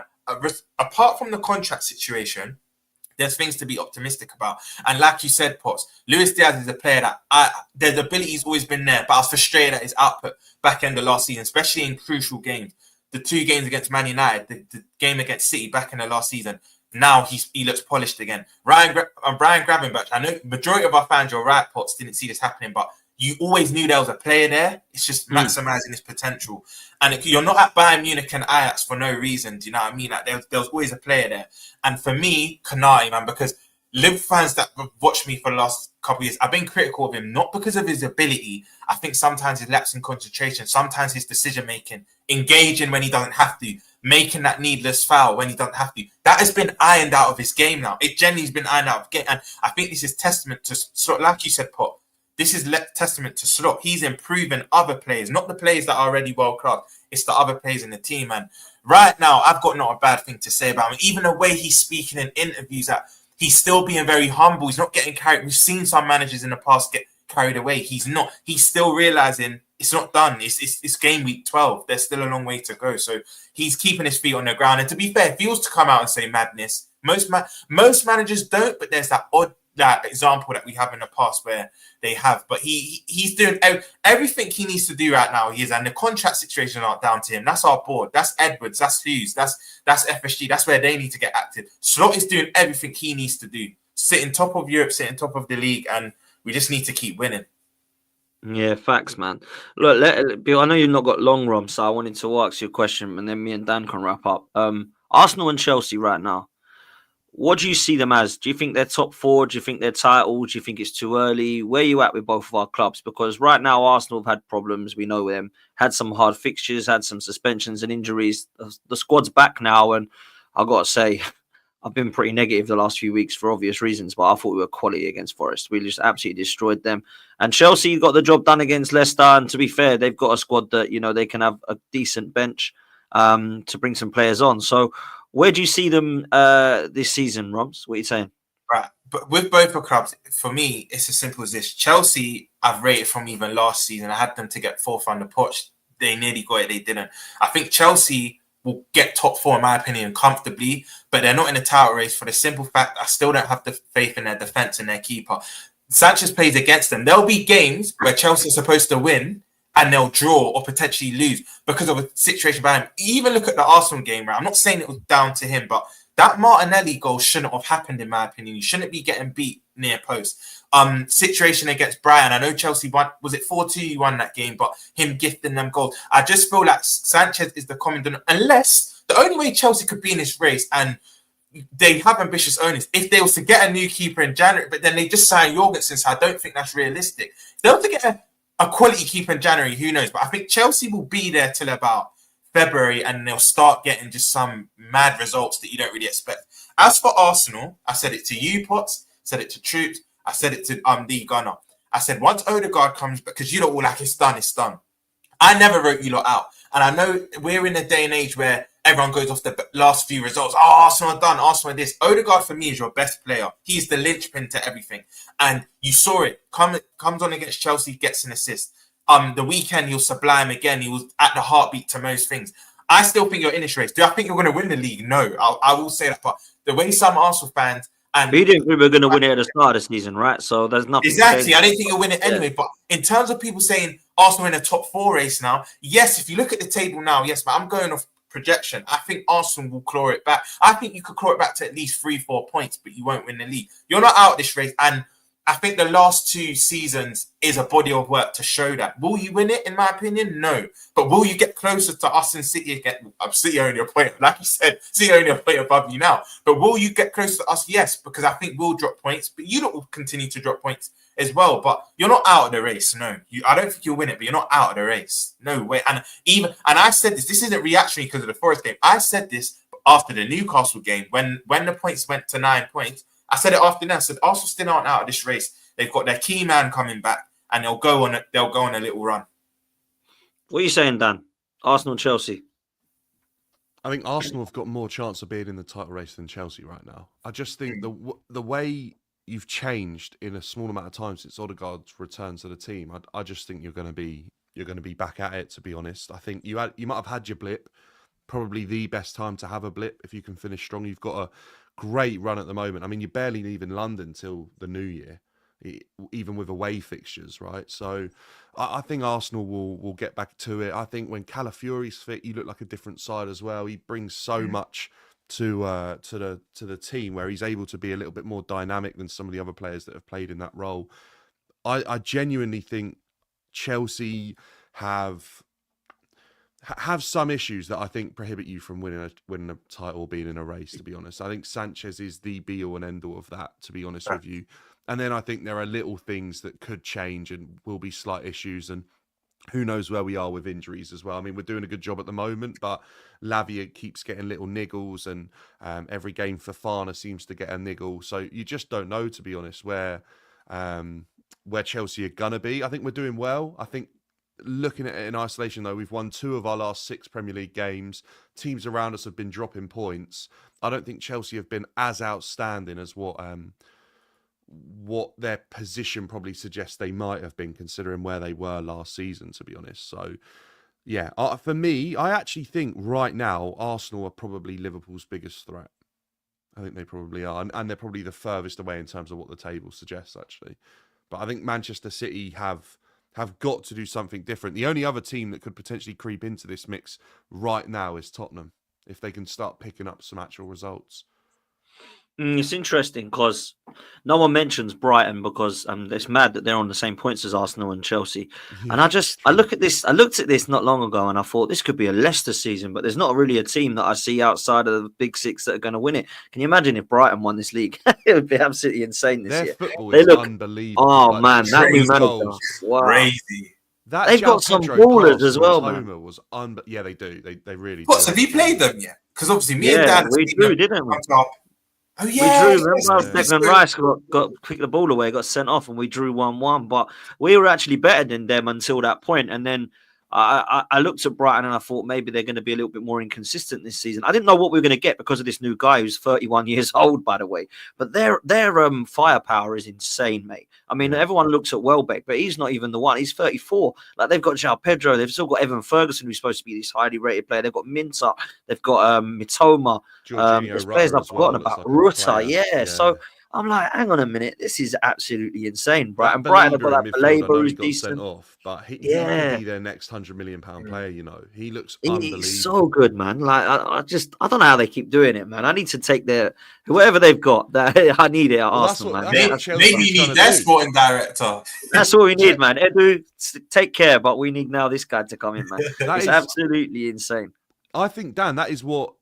apart from the contract situation, there's things to be optimistic about. And like you said, Potts, Luis Diaz is a player that their ability's always been there, but I was frustrated at his output back end of last season, especially in crucial games. The two games against Man United, the game against City back in the last season. Now he looks polished again. Brian Gravenberch, I know majority of our fans, you're right, Potts, didn't see this happening, but you always knew there was a player there. It's just maximising his potential. And you're not at Bayern Munich and Ajax for no reason. Do you know what I mean? Like, there was always a player there. And for me, Konate, man, because Liverpool fans that have watched me for the last couple of years, I've been critical of him, not because of his ability. I think sometimes he lacks in concentration, sometimes his decision-making, engaging when he doesn't have to, making that needless foul when he doesn't have to. That has been ironed out of his game now. It genuinely has been ironed out of his game. And I think this is testament to, so like you said, Pot, this is testament to Slot. He's improving other players, not the players that are already world-class. It's the other players in the team. And right now, I've got not a bad thing to say about him. Even the way he's speaking in interviews, that he's still being very humble. He's not getting carried. We've seen some managers in the past get carried away. He's not. He's still realizing it's not done. It's game week 12. There's still a long way to go. So he's keeping his feet on the ground. And to be fair, if he was to come out and say madness, most managers don't, but there's that odd example that we have in the past where they have. But he's doing everything he needs to do right now. He is, and the contract situation aren't down to him. That's our board. That's Edwards. That's Hughes. That's FSG. That's where they need to get active. Slot is doing everything he needs to do. Sitting top of Europe, sitting top of the league, and we just need to keep winning. Yeah, facts, man. Look, Bill, I know you've not got long, Rom, so I wanted to ask you a question, and then me and Dan can wrap up. Arsenal and Chelsea right now. What do you see them as? Do you think they're top four? Do you think they're title? Do you think it's too early? Where are you at with both of our clubs? Because right now, Arsenal have had problems. We know them. Had some hard fixtures, had some suspensions and injuries. The squad's back now, and I've got to say, I've been pretty negative the last few weeks for obvious reasons, but I thought we were quality against Forest. We just absolutely destroyed them. And Chelsea got the job done against Leicester. And to be fair, they've got a squad that, they can have a decent bench to bring some players on. So where do you see them this season, Roms? What are you saying? Right. But with both the clubs, for me, it's as simple as this. Chelsea, I've rated from even last season. I had them to get fourth on the potch. They nearly got it. They didn't. I think Chelsea will get top four, in my opinion, comfortably, but they're not in a title race for the simple fact I still don't have the faith in their defence and their keeper. Sanchez plays against them. There'll be games where Chelsea are supposed to win and they'll draw or potentially lose because of a situation behind him. Even look at the Arsenal game, right? I'm not saying it was down to him, but that Martinelli goal shouldn't have happened, in my opinion. You shouldn't be getting beat near post. Situation against Brighton. I know Chelsea won, was it 4-2 you won that game, but him gifting them goals. I just feel like Sanchez is the common denominator. Unless the only way Chelsea could be in this race, and they have ambitious owners, if they was to get a new keeper in January, but then they just sign Jorgensen, so I don't think that's realistic. If they were to get a quality keeper in January, who knows? But I think Chelsea will be there till about February, and they'll start getting just some mad results that you don't really expect. As for Arsenal, I said it to you, Potts, said it to Troops, I said it to the Gunner. I said once Odegaard comes, because you lot all like it's done, it's done. I never wrote you lot out, and I know we're in a day and age where everyone goes off the last few results. Oh, Arsenal are done. Arsenal are this. Odegaard for me is your best player. He's the linchpin to everything, and you saw it. Comes on against Chelsea, gets an assist. The weekend he'll sublime again. He was at the heartbeat to most things. I still think you're in this race. Do I think you're going to win the league? No, I will say that. But the way some Arsenal fans and we didn't think we were going to win it at the start of the season, right? So there's nothing. Exactly. I didn't think you'll win it anyway. But in terms of people saying Arsenal in a top four race now, yes. If you look at the table now, yes. But I'm going off projection. I think Arsenal will claw it back. I think you could claw it back to at least 3-4 points, but you won't win the league. You're not out of this race, and I think the last two seasons is a body of work to show that. Will you win it? In my opinion, no. But will you get closer to us and City again? City only a point, like you said, City only a point above you now. But will you get closer to us? Yes, because I think we'll drop points, but you lot will continue to drop points as well. But you're not out of the race, no. I don't think you'll win it, but you're not out of the race. No way. And I said this isn't reactionary because of the Forest game. I said this after the Newcastle game when the points went to 9 points. I said it after that. I said Arsenal still aren't out of this race. They've got their key man coming back, and they'll go on a little run. What are you saying, Dan? Arsenal, Chelsea. I think Arsenal have got more chance of being in the title race than Chelsea right now. I just think the way you've changed in a small amount of time since Odegaard's return to the team, I just think you're going to be back at it. To be honest, I think you might have had your blip. Probably the best time to have a blip if you can finish strong. You've got a great run at the moment. I mean, you're barely leaving London till the new year, even with away fixtures, right? So I think Arsenal will get back to it. I think when Calafiori's fit, you look like a different side as well. He brings so much to the team, where he's able to be a little bit more dynamic than some of the other players that have played in that role. I genuinely think Chelsea have some issues that I think prohibit you from winning a title or being in a race, to be honest. I think Sanchez is the be-all and end-all of that, to be honest with you. And then I think there are little things that could change and will be slight issues, and who knows where we are with injuries as well. I mean, we're doing a good job at the moment, but Lavia keeps getting little niggles, and every game Fofana seems to get a niggle. So you just don't know, to be honest, where Chelsea are going to be. I think we're doing well. I think looking at it in isolation, though, we've won 2 of our last 6 Premier League games. Teams around us have been dropping points. I don't think Chelsea have been as outstanding as what their position probably suggests they might have been, considering where they were last season, to be honest. So, yeah, for me, I actually think right now Arsenal are probably Liverpool's biggest threat. I think they probably are, and they're probably the furthest away in terms of what the table suggests, actually. But I think Manchester City have got to do something different. The only other team that could potentially creep into this mix right now is Tottenham, if they can start picking up some actual results. It's interesting because no one mentions Brighton, because it's mad that they're on the same points as Arsenal and Chelsea. And I looked at this not long ago, and I thought this could be a Leicester season, but there's not really a team that I see outside of the big 6 that are going to win it. Can you imagine if Brighton won this league? It would be absolutely insane this year. Their football is unbelievable. Oh man, that new manager, wow. Crazy. They've got some ballers as well, man. Yeah, they do. They really do. So have you played them yet? Because obviously me and Dan... we drew, didn't we? Oh, yeah. We drew. Remember Declan Rice got kicked the ball away, got sent off, and we drew 1-1. But we were actually better than them until that point. And then I looked at Brighton and I thought maybe they're going to be a little bit more inconsistent this season. I didn't know what we were going to get because of this new guy who's 31 years old, by the way. But their firepower is insane, mate. I mean, everyone looks at Welbeck, but he's not even the one. He's 34. Like, they've got João Pedro. They've still got Evan Ferguson, who's supposed to be this highly rated player. They've got Minter. They've got Mitoma. There's players I've forgotten about. Rutter, yeah. So I'm like, hang on a minute, this is absolutely insane. Brighton have got that Belabor who's decent. Sent off, but he could be their next £100 million player. You know, he looks unbelievable. He's so good, man. Like, I don't know how they keep doing it, man. I need to take whoever they've got. I need it at Arsenal, man. Maybe you need their sporting director. That's what we need, man. Edu, take care, but we need now this guy to come in, man. It's absolutely insane. I think, Dan, that is what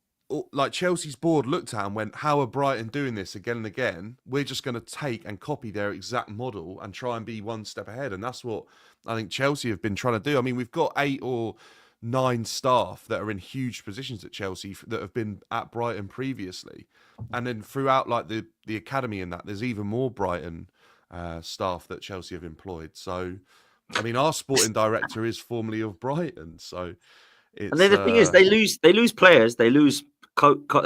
like Chelsea's board looked at and went, how are Brighton doing this again and again? We're just going to take and copy their exact model and try and be one step ahead. And that's what I think Chelsea have been trying to do. I mean, we've got 8 or 9 staff that are in huge positions at Chelsea that have been at Brighton previously. And then throughout like the academy and that, there's even more Brighton staff that Chelsea have employed. So, I mean, our sporting director is formerly of Brighton. So it's, and then the thing is, they lose players, they lose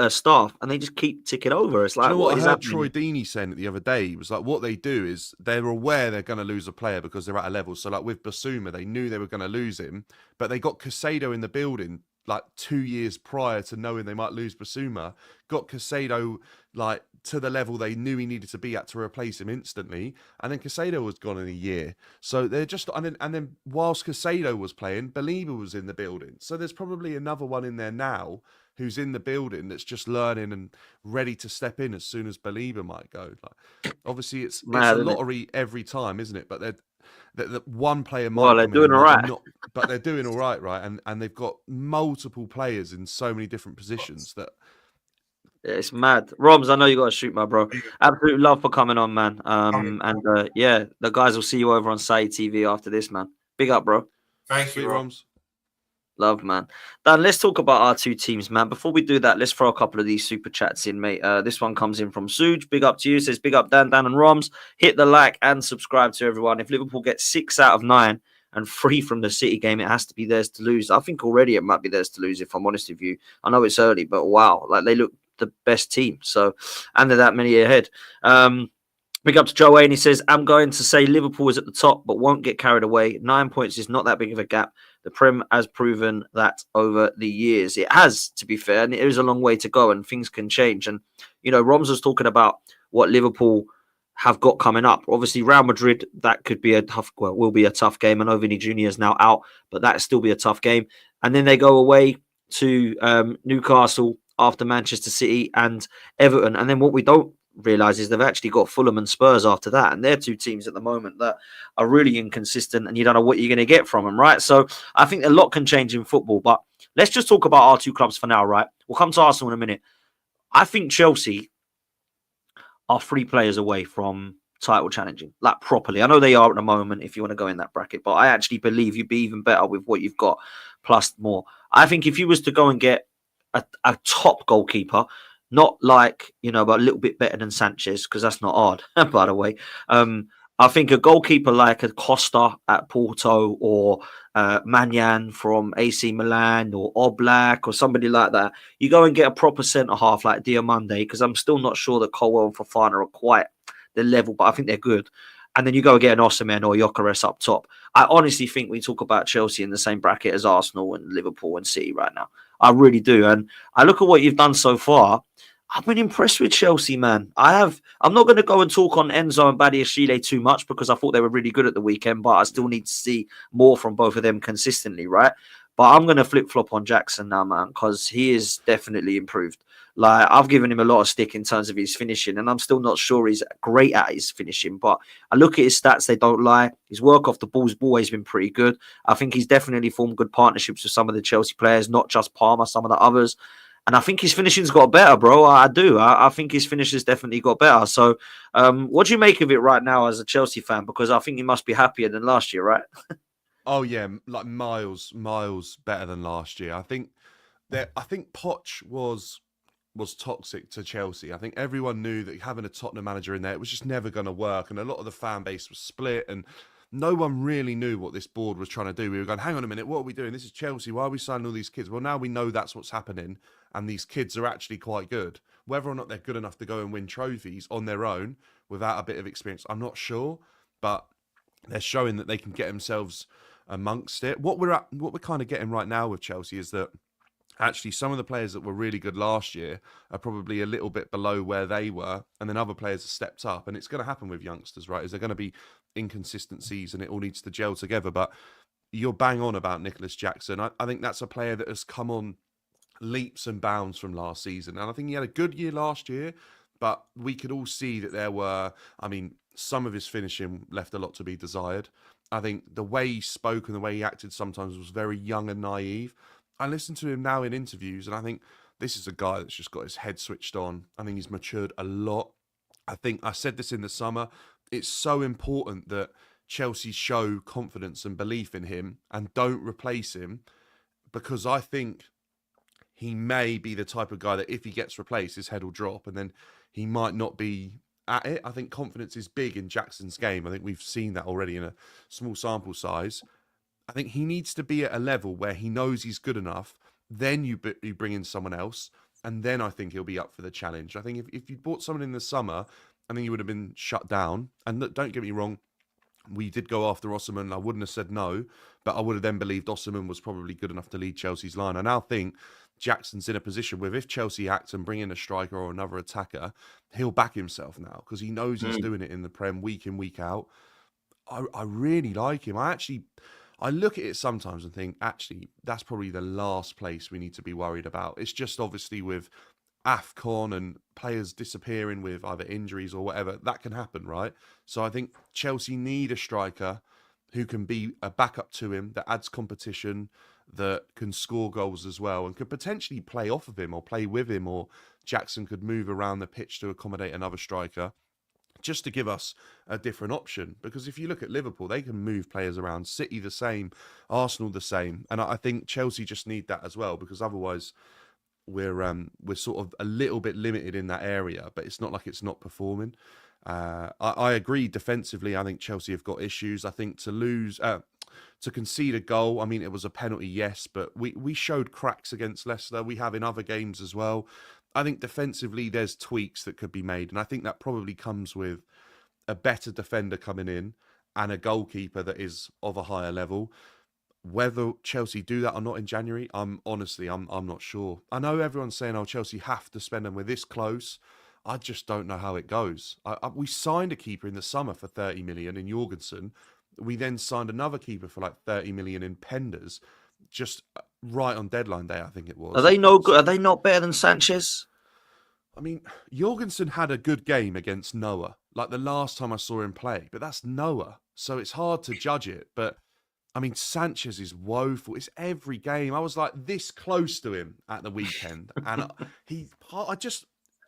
staff, and they just keep ticking over. It's like, you know what I heard Troy Deeney saying it the other day? He was like, what they do is they're aware they're going to lose a player because they're at a level. So like with Basuma, they knew they were going to lose him, but they got Caicedo in the building like 2 years prior to knowing they might lose Basuma, got Caicedo like to the level they knew he needed to be at to replace him instantly, and then Caicedo was gone in a year. So they're just and then whilst Caicedo was playing, Belieber was in the building. So there's probably another one in there now who's in the building that's just learning and ready to step in as soon as Belieber might go. Like, obviously, it's a lottery every time, isn't it? But the one player might. Well, they're doing all right. But they're doing all right, right? And they've got multiple players in so many different positions that. It's mad. Roms, I know you got to shoot, my bro. Absolute love for coming on, man. Yeah, the guys will see you over on Saï TV after this, man. Big up, bro. Thank you, Roms. Love, man. Dan, let's talk about our two teams, man. Before we do that, let's throw a couple of these super chats in, mate. This one comes in from Suj. Big up to you. Says, big up, Dan and Roms. Hit the like and subscribe to everyone. If Liverpool gets 6 out of 9 and 3 from the City game, it has to be theirs to lose. I think already it might be theirs to lose, if I'm honest with you. I know it's early, but wow. Like, they look the best team. So, and they're that many ahead. Big up to Joe Wayne. He says, I'm going to say Liverpool is at the top, but won't get carried away. 9 points is not that big of a gap. The Prem has proven that over the years. It has, to be fair, and it is a long way to go, and things can change. And, you know, Roms was talking about what Liverpool have got coming up. Obviously, Real Madrid, that could be will be a tough game. I know Vinny Jr. is now out, but that'll still be a tough game. And then they go away to Newcastle after Manchester City and Everton. And then what we don't realise is they've actually got Fulham and Spurs after that. And they're two teams at the moment that are really inconsistent and you don't know what you're going to get from them, right? So I think a lot can change in football. But let's just talk about our two clubs for now, right? We'll come to Arsenal in a minute. I think Chelsea are 3 players away from title challenging, like properly. I know they are at the moment if you want to go in that bracket, but I actually believe you'd be even better with what you've got plus more. I think if you was to go and get a top goalkeeper, not like, you know, but a little bit better than Sanchez, because that's not hard, by the way. I think a goalkeeper like a Costa at Porto or Manyan from AC Milan or Oblak or somebody like that, you go and get a proper centre-half like Diomande, because I'm still not sure that Colwell and Fofana are quite the level, but I think they're good. And then you go get an Osimhen or Gyökeres up top. I honestly think we talk about Chelsea in the same bracket as Arsenal and Liverpool and City right now. I really do. And I look at what you've done so far. I've been impressed with Chelsea, man. I'm not going to go and talk on Enzo and Badiashile too much because I thought they were really good at the weekend, but I still need to see more from both of them consistently, right? But I'm going to flip-flop on Jackson now, man, because he is definitely improved. Like, I've given him a lot of stick in terms of his finishing, and I'm still not sure he's great at his finishing. But I look at his stats, they don't lie. His work off the ball's always been pretty good. I think he's definitely formed good partnerships with some of the Chelsea players, not just Palmer, some of the others. And I think his finishing's got better, bro. I do. I think his finishing's definitely got better. So what do you make of it right now as a Chelsea fan? Because I think you must be happier than last year, right? Oh, yeah, like miles better than last year. I think Poch was toxic to Chelsea. I think everyone knew that having a Tottenham manager in there, it was just never going to work. And a lot of the fan base was split. And no one really knew what this board was trying to do. We were going, hang on a minute, what are we doing? This is Chelsea. Why are we signing all these kids? Well, now we know that's what's happening, and these kids are actually quite good. Whether or not they're good enough to go and win trophies on their own without a bit of experience, I'm not sure, but they're showing that they can get themselves amongst it. What we're kind of getting right now with Chelsea is that actually some of the players that were really good last year are probably a little bit below where they were, and then other players have stepped up. And it's going to happen with youngsters, right? Is there going to be inconsistencies and it all needs to gel together? But you're bang on about Nicholas Jackson. I think that's a player that has come on leaps and bounds from last season. And I think he had a good year last year, but we could all see that there were, some of his finishing left a lot to be desired. I think the way he spoke and the way he acted sometimes was very young and naive. I listen to him now in interviews, and I think this is a guy that's just got his head switched on. I think he's matured a lot. I think I said this in the summer. It's so important that Chelsea show confidence and belief in him and don't replace him, because I think he may be the type of guy that if he gets replaced, his head will drop and then he might not be at it. I think confidence is big in Jackson's game. I think we've seen that already in a small sample size. I think he needs to be at a level where he knows he's good enough. Then you bring in someone else, and then I think he'll be up for the challenge. I think if you bought someone in the summer, I think he would have been shut down. And look, don't get me wrong, we did go after Osimhen. I wouldn't have said no, but I would have then believed Osimhen was probably good enough to lead Chelsea's line. I now think Jackson's in a position where if Chelsea act and bring in a striker or another attacker, he'll back himself now because he knows he's doing it in the Prem week in, week out. I really like him. I look at it sometimes and think, actually, that's probably the last place we need to be worried about. It's just obviously with AFCON and players disappearing with either injuries or whatever, that can happen, right? So I think Chelsea need a striker who can be a backup to him, that adds competition, that can score goals as well, and could potentially play off of him or play with him, or Jackson could move around the pitch to accommodate another striker, just to give us a different option. Because if you look at Liverpool, they can move players around. City the same, Arsenal the same. And I think Chelsea just need that as well, because otherwise we're sort of a little bit limited in that area, but it's not like it's not performing. I agree defensively. I think Chelsea have got issues. I think to concede a goal, it was a penalty, yes, but we showed cracks against Leicester. We have in other games as well. I think defensively there's tweaks that could be made, and I think that probably comes with a better defender coming in and a goalkeeper that is of a higher level. Whether Chelsea do that or not in January, I'm not sure. I know everyone's saying, Chelsea have to spend them. We're this close. I just don't know how it goes. We signed a keeper in the summer for 30 million in Jorgensen. We then signed another keeper for like 30 million in Penders, just right on deadline day, I think it was. Are they no good? Are they not better than Sanchez? Jorgensen had a good game against Noah, like the last time I saw him play, but that's Noah, so it's hard to judge it. But Sanchez is woeful. It's every game. I was like this close to him at the weekend, and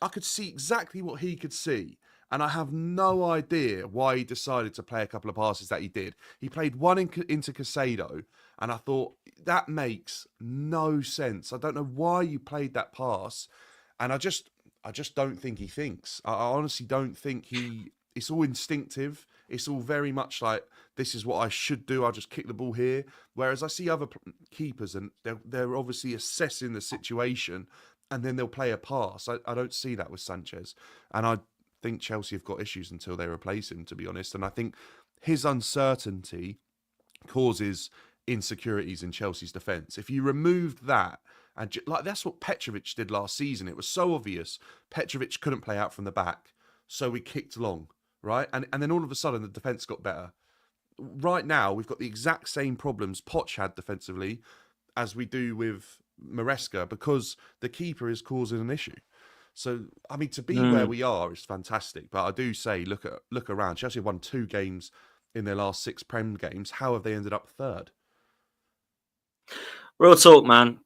I could see exactly what he could see. And I have no idea why he decided to play a couple of passes that he did. He played one into Casado, and I thought, that makes no sense. I don't know why you played that pass. And I just don't think he thinks. I honestly don't think it's all instinctive. It's all very much like, this is what I should do. I'll just kick the ball here. Whereas I see other keepers, and they're obviously assessing the situation, and then they'll play a pass. I don't see that with Sanchez. And I think Chelsea have got issues until they replace him, to be honest. And I think his uncertainty causes insecurities in Chelsea's defence. If you removed that, and that's what Petrovic did last season. It was so obvious. Petrovic couldn't play out from the back, so we kicked long, right? And then all of a sudden the defence got better. Right now we've got the exact same problems Poch had defensively as we do with Maresca, because the keeper is causing an issue. So, to be where we are is fantastic. But I do say, look around. Chelsea have won 2 games in their last 6 Prem games. How have they ended up third? Real talk, man.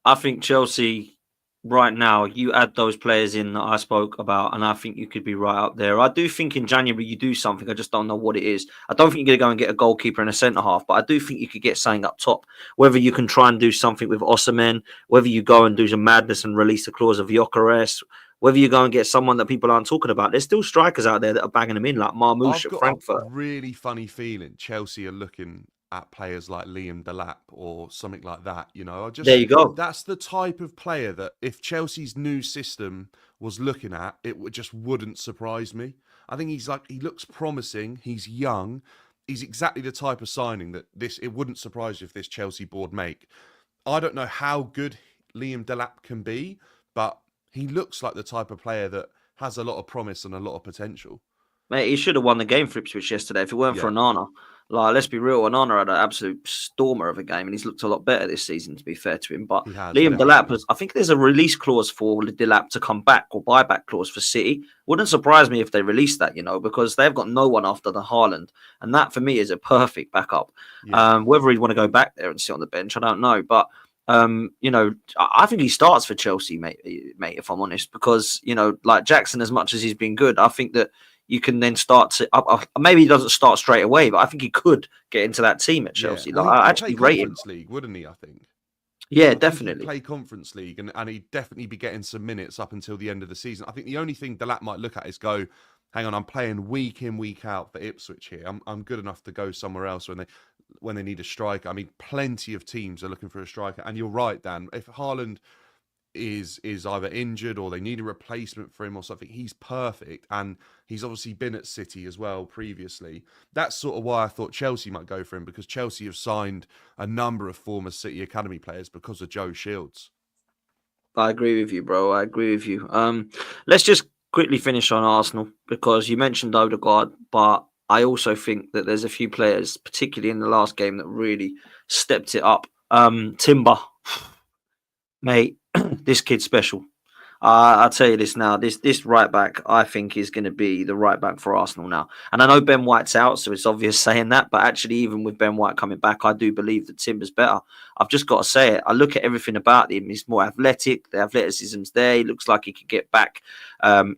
I think Chelsea right now, you add those players in that I spoke about, and I think you could be right up there. I do think in January you do something. I just don't know what it is. I don't think you're going to go and get a goalkeeper and a centre-half, but I do think you could get something up top. Whether you can try and do something with Osimhen, whether you go and do some madness and release the clause of Gyökeres, whether you go and get someone that people aren't talking about, there's still strikers out there that are banging them in, like Marmoush I've at got Frankfurt. a really funny feeling Chelsea are looking at players like Liam Delap or something like that. You know, There you go. that's the type of player that if Chelsea's new system was looking at, just wouldn't surprise me. I think he looks promising. He's young. He's exactly the type of signing that it wouldn't surprise you if this Chelsea board make. I don't know how good Liam Delap can be, but he looks like the type of player that has a lot of promise and a lot of potential. Mate, he should have won the game for Ipswich yesterday if it weren't for Yeah. Onana. Like, let's be real, Onana had an absolute stormer of a game, and he's looked a lot better this season, to be fair to him. But He has, Liam definitely. Delap I think there's a release clause for Delap to come back, or buyback clause for City. Wouldn't surprise me if they release that, because they've got no one after the Haaland, and that for me is a perfect backup. Yeah. Whether he'd want to go back there and sit on the bench, I don't know, but. I think he starts for Chelsea, mate, if I'm honest, because, like Jackson, as much as he's been good, I think that you can then start to, maybe he doesn't start straight away, but I think he could get into that team at Chelsea. Yeah. Well, Like, I he'd actually play rate him. Conference League, wouldn't he, I think? Yeah, I think definitely. he'd play Conference League and he'd definitely be getting some minutes up until the end of the season. I think the only thing Delap might look at is go, hang on, I'm playing week in, week out for Ipswich here. I'm good enough to go somewhere else when they need a striker. I mean, plenty of teams are looking for a striker. And you're right, Dan. If Haaland is either injured or they need a replacement for him or something, he's perfect. And he's obviously been at City as well previously. That's sort of why I thought Chelsea might go for him, because Chelsea have signed a number of former City Academy players because of Joe Shields. I agree with you, bro. I agree with you. Let's just quickly finish on Arsenal, because you mentioned Odegaard, but I also think that there's a few players, particularly in the last game, that really stepped it up. Timber, mate, this kid's special. I'll tell you this now. This right back, I think, is going to be the right back for Arsenal now. And I know Ben White's out, so it's obvious saying that. But actually, even with Ben White coming back, I do believe that Timber's better. I've just got to say it. I look at everything about him. He's more athletic. The athleticism's there. He looks like he could get back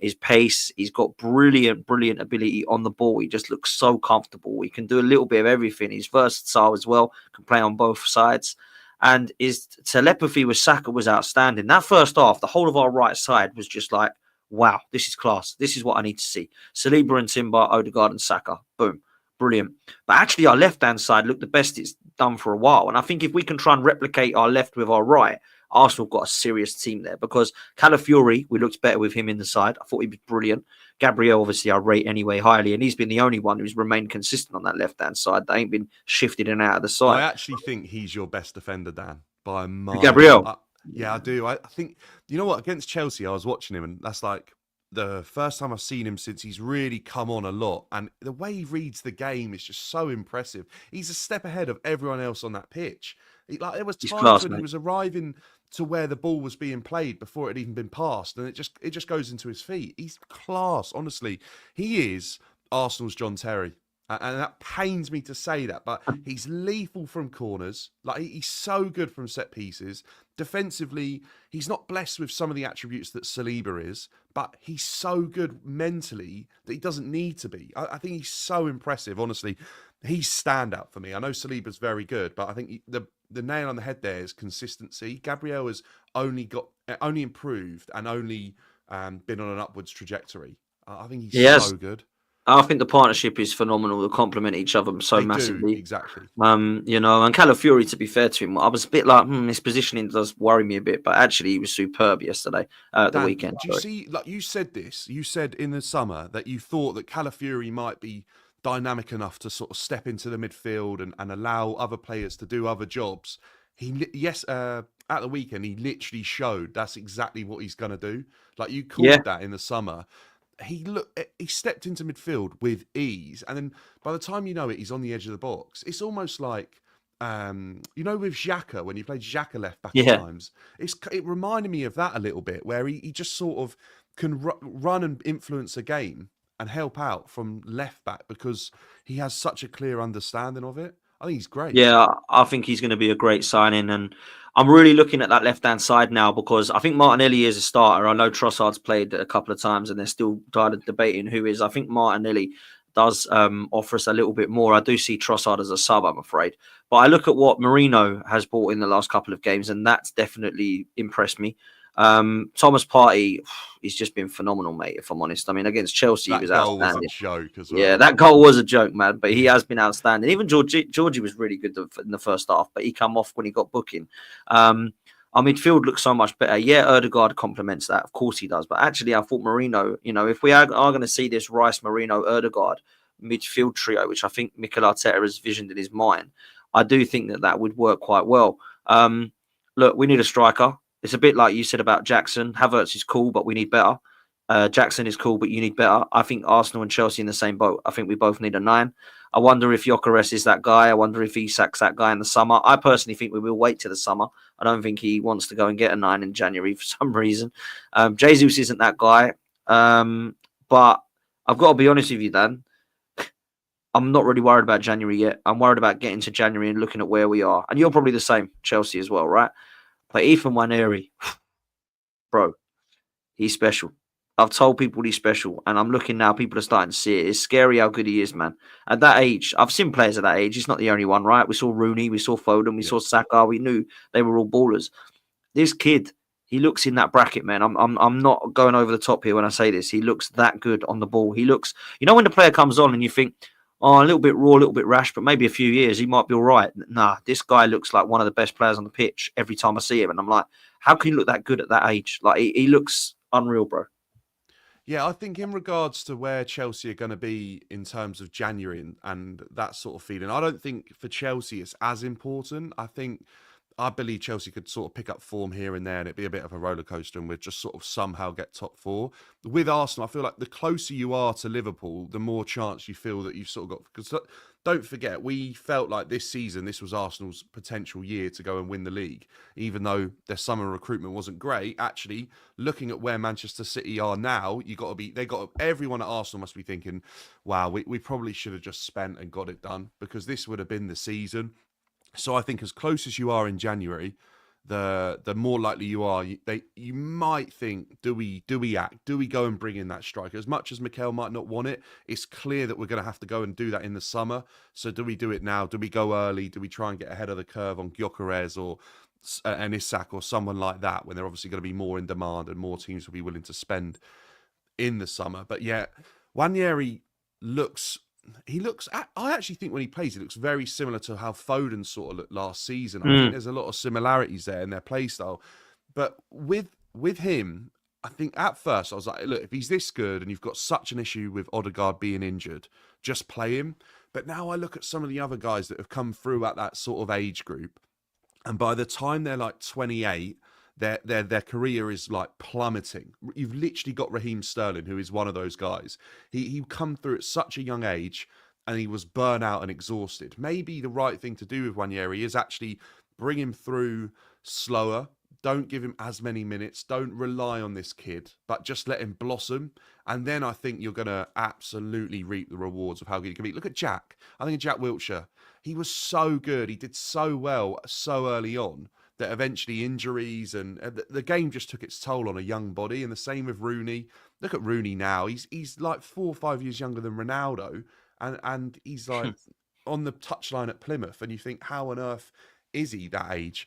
his pace. He's got brilliant ability on the ball. He just looks so comfortable. He can do a little bit of everything. He's versatile as well. Can play on both sides. And his telepathy with Saka was outstanding. That first half, the whole of our right side was just like, wow, this is class. This is what I need to see. Saliba and Timber, Odegaard and Saka. Boom. Brilliant. But actually, our left-hand side looked the best it's done for a while. And I think if we can try and replicate our left with our right, Arsenal got a serious team there, because Calafiori, we looked better with him in the side. I thought he was brilliant. Gabriel, obviously, I rate anyway highly, and he's been the only one who's remained consistent on that left-hand side. They ain't been shifted in and out of the side. I actually think he's your best defender, Dan, by a mile. Gabriel? Yeah, I do. I think, you know what, against Chelsea, I was watching him, and that's like the first time I've seen him since he's really come on a lot. And the way he reads the game is just so impressive. He's a step ahead of everyone else on that pitch. There was He's times class, when mate. he was arriving to where the ball was being played before it had even been passed, and it just goes into his feet. He's class, honestly. He is Arsenal's John Terry, and that pains me to say that, but he's lethal from corners. Like, he's so good from set pieces. Defensively, he's not blessed with some of the attributes that Saliba is, but he's so good mentally that he doesn't need to be. I think he's so impressive, honestly. He's standout for me. I know Saliba's very good, but I think the nail on the head there is consistency. Gabriel has only improved and only been on an upwards trajectory. I think he's so good. I think the partnership is phenomenal. They complement each other so They massively. do, exactly. And Calafiori, to be fair to him, I was a bit like, his positioning does worry me a bit, but actually he was superb yesterday at the weekend. Do you see, like you said in the summer that you thought that Calafiori might be dynamic enough to sort of step into the midfield and allow other players to do other jobs. At the weekend, he literally showed that's exactly what he's going to do. Like, you called that in the summer. He stepped into midfield with ease, and then by the time you know it, he's on the edge of the box. It's almost like, with Xhaka, when you played Xhaka left back at times. It reminded me of that a little bit, where he just sort of can run and influence a game and help out from left back because he has such a clear understanding of it. I think he's great. Yeah, I think he's going to be a great signing, and I'm really looking at that left-hand side now because I think Martinelli is a starter. I know Trossard's played a couple of times, and they're still debating who is. I think Martinelli does offer us a little bit more. I do see Trossard as a sub, I'm afraid. But I look at what Marino has brought in the last couple of games, and that's definitely impressed me. Thomas Partey, he's just been phenomenal, mate, if I'm honest. I mean, against Chelsea, he was goal was a outstanding. joke as well. Yeah, that goal was a joke, man, but he has been outstanding. Even Georgie was really good in the first half, but he come off when he got booking. Our midfield looks so much better. Yeah, Ødegaard complements that. Of course he does. But actually, I thought Marino, if we are going to see this Rice, Marino, Ødegaard midfield trio, which I think Mikel Arteta has visioned in his mind, I do think that would work quite well. Look, we need a striker. It's a bit like you said about Jackson. Havertz is cool, but we need better. Jackson is cool, but you need better. I think Arsenal and Chelsea in the same boat. I think we both need a 9. I wonder if Gyökeres is that guy. I wonder if Isak's that guy in the summer. I personally think we will wait till the summer. I don't think he wants to go and get a 9 in January for some reason. Jesus isn't that guy. But I've got to be honest with you, Dan. I'm not really worried about January yet. I'm worried about getting to January and looking at where we are. And you're probably the same, Chelsea as well, right? But Ethan Nwaneri, bro, he's special. I've told people he's special, and I'm looking now. People are starting to see it. It's scary how good he is, man. At that age, I've seen players at that age. He's not the only one, right? We saw Rooney, we saw Foden, we saw Saka. We knew they were all ballers. This kid, he looks in that bracket, man. I'm not going over the top here when I say this. He looks that good on the ball. He looks, when the player comes on and you think, oh, a little bit raw, a little bit rash, but maybe a few years he might be all right. Nah, this guy looks like one of the best players on the pitch every time I see him, and I'm like, how can you look that good at that age? Like he looks unreal, bro. Yeah, I think in regards to where Chelsea are going to be in terms of January and that sort of feeling, I don't think for Chelsea it's as important. I believe Chelsea could sort of pick up form here and there and it'd be a bit of a roller coaster and we'd just sort of somehow get top 4. With Arsenal, I feel like the closer you are to Liverpool, the more chance you feel that you've sort of got. Because don't forget, we felt like this season, this was Arsenal's potential year to go and win the league. Even though their summer recruitment wasn't great, actually, looking at where Manchester City are now, everyone at Arsenal must be thinking, wow, we probably should have just spent and got it done because this would have been the season. So I think as close as you are in January, the more likely you are. You might think, do we act? Do we go and bring in that striker? As much as Mikel might not want it, it's clear that we're going to have to go and do that in the summer. So do we do it now? Do we go early? Do we try and get ahead of the curve on Gyökeres or an Isak or someone like that when they're obviously going to be more in demand and more teams will be willing to spend in the summer? But yeah, Nwaneri I actually think when he plays, he looks very similar to how Foden sort of looked last season. I think there's a lot of similarities there in their play style. But with him, I think at first I was like, look, if he's this good and you've got such an issue with Ødegaard being injured, just play him. But now I look at some of the other guys that have come through at that sort of age group, and by the time they're like 28, their career is like plummeting. You've literally got Raheem Sterling, who is one of those guys. He come through at such a young age and he was burnt out and exhausted. Maybe the right thing to do with Nwaneri is actually bring him through slower. Don't give him as many minutes. Don't rely on this kid, but just let him blossom. And then I think you're going to absolutely reap the rewards of how good he can be. Look at Jack. I think Jack Wilshere, he was so good. He did so well so early on that eventually injuries and the game just took its toll on a young body. And the same with Rooney. Look at Rooney now. He's like 4 or 5 years younger than Ronaldo. And he's like on the touchline at Plymouth. And you think, how on earth is he that age?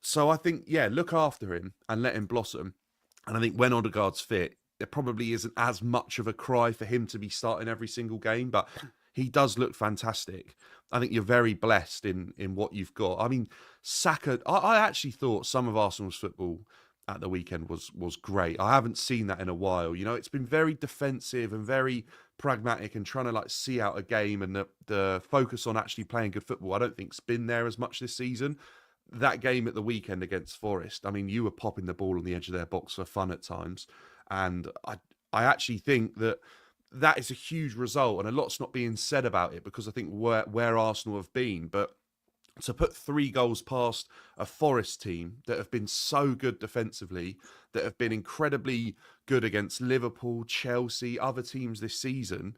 So I think, yeah, look after him and let him blossom. And I think when Ødegaard's fit, there probably isn't as much of a cry for him to be starting every single game. But he does look fantastic. I think you're very blessed in what you've got. I mean, Saka, I actually thought some of Arsenal's football at the weekend was great. I haven't seen that in a while. It's been very defensive and very pragmatic and trying to like see out a game, and the focus on actually playing good football, I don't think's been there as much this season. That game at the weekend against Forest, I mean, you were popping the ball on the edge of their box for fun at times. And I actually think that is a huge result, and a lot's not being said about it because I think where Arsenal have been. But to put 3 goals past a Forest team that have been so good defensively, that have been incredibly good against Liverpool, Chelsea, other teams this season,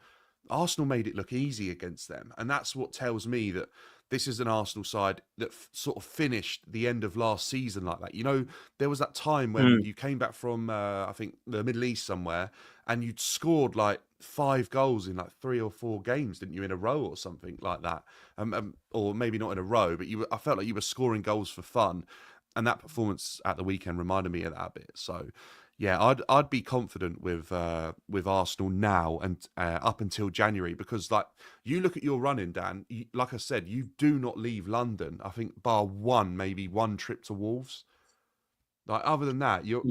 Arsenal made it look easy against them. And that's what tells me that this is an Arsenal side that sort of finished the end of last season like that. There was that time when you came back from, I think, the Middle East somewhere, and you'd scored like 5 goals in like 3 or 4 games, didn't you, in a row or something like that? Or maybe not in a row, but I felt like you were scoring goals for fun. and that performance at the weekend reminded me of that a bit. So, yeah, I'd be confident with Arsenal now and up until January, because like you look at your running, Dan. Like I said, you do not leave London. I think bar maybe one trip to Wolves. Like other than that, you're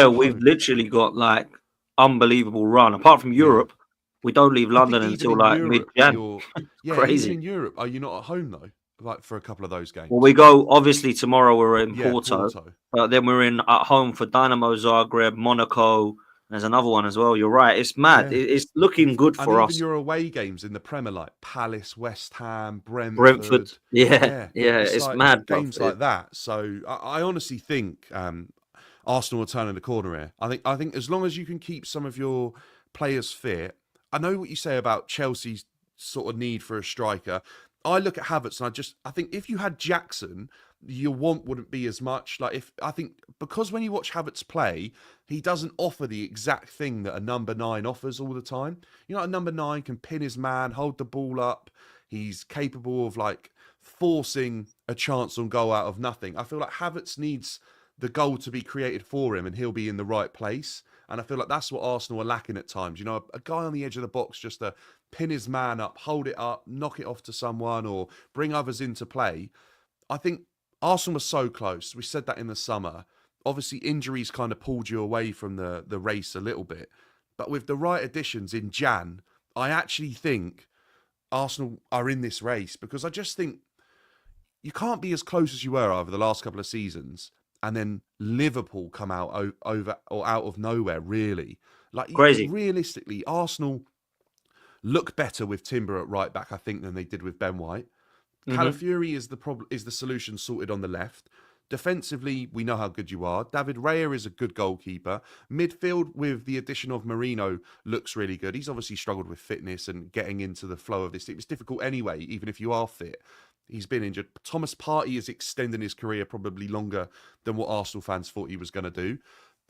we've literally got like unbelievable run. Apart from Europe, we don't leave London until like mid-Jan. Crazy. Even in Europe, are you not at home though? Like for a couple of those games. Well, we go obviously tomorrow. We're in Porto. Then we're in at home for Dynamo Zagreb, Monaco. There's another one as well. You're right. It's mad. Yeah. It's looking good for us. Even your away games in the Premier, like Palace, West Ham, Brentford. Yeah. It's like mad. Games like that. So I honestly think Arsenal are turning the corner here. I think as long as you can keep some of your players fit. I know what you say about Chelsea's sort of need for a striker. I look at Havertz and I think if you had Jackson, your want wouldn't be as much. Because when you watch Havertz play, he doesn't offer the exact thing that a number 9 offers all the time. You know, a number 9 can pin his man, hold the ball up. He's capable of like forcing a chance on goal out of nothing. I feel like Havertz needs the goal to be created for him and he'll be in the right place. And I feel like that's what Arsenal are lacking at times. You know, a guy on the edge of the box just to pin his man up, hold it up, knock it off to someone or bring others into play. I think Arsenal was so close. We said that in the summer. Obviously, injuries kind of pulled you away from the race a little bit. But with the right additions in Jan, I actually think Arsenal are in this race, because I just think you can't be as close as you were over the last couple of seasons and then Liverpool come out over or out of nowhere, really. Like, crazy. Realistically, Arsenal look better with Timber at right back, I think, than they did with Ben White. Calafiori is the solution sorted on the left. Defensively, we know how good you are. David Raya is a good goalkeeper. Midfield, with the addition of Marino, looks really good. He's obviously struggled with fitness and getting into the flow of this. It's difficult anyway, even if you are fit. He's been injured. Thomas Partey is extending his career probably longer than what Arsenal fans thought he was going to do.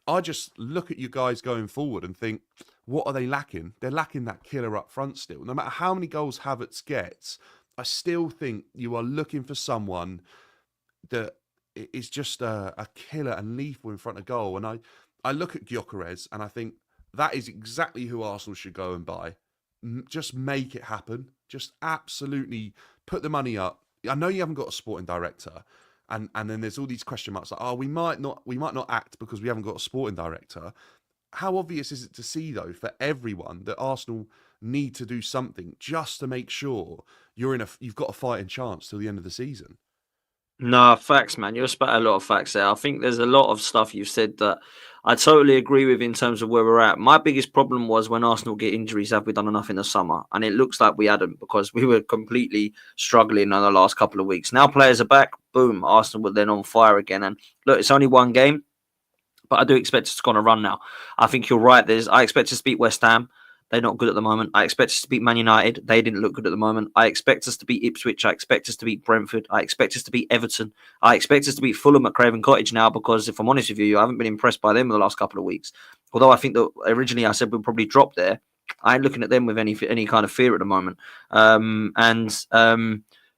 I just look at you guys going forward and think, what are they lacking? They're lacking that killer up front still. No matter how many goals Havertz gets, I still think you are looking for someone that is just a killer and lethal in front of goal. And I look at Gyökeres and I think that is exactly who Arsenal should go and buy. Just make it happen. Just absolutely put the money up. I know you haven't got a sporting director, and then there's all these question marks like, we might not act because we haven't got a sporting director. How obvious is it to see, though, for everyone that Arsenal need to do something just to make sure you've got a fighting chance till the end of the season? No, facts, man. You're spouting a lot of facts there. I think there's a lot of stuff you've said that I totally agree with in terms of where we're at. My biggest problem was when Arsenal get injuries, have we done enough in the summer? And it looks like we hadn't, because we were completely struggling in the last couple of weeks. Now players are back, boom, Arsenal were then on fire again. And look, it's only one game, but I do expect us to go on a run now. I think you're right. I expect us to beat West Ham. They're not good at the moment. I expect us to beat Man United. They didn't look good at the moment. I expect us to beat Ipswich. I expect us to beat Brentford. I expect us to beat Everton. I expect us to beat Fulham at Craven Cottage now, because if I'm honest with you, I haven't been impressed by them in the last couple of weeks. Although I think that originally I said we'd probably drop there. I ain't looking at them with any kind of fear at the moment.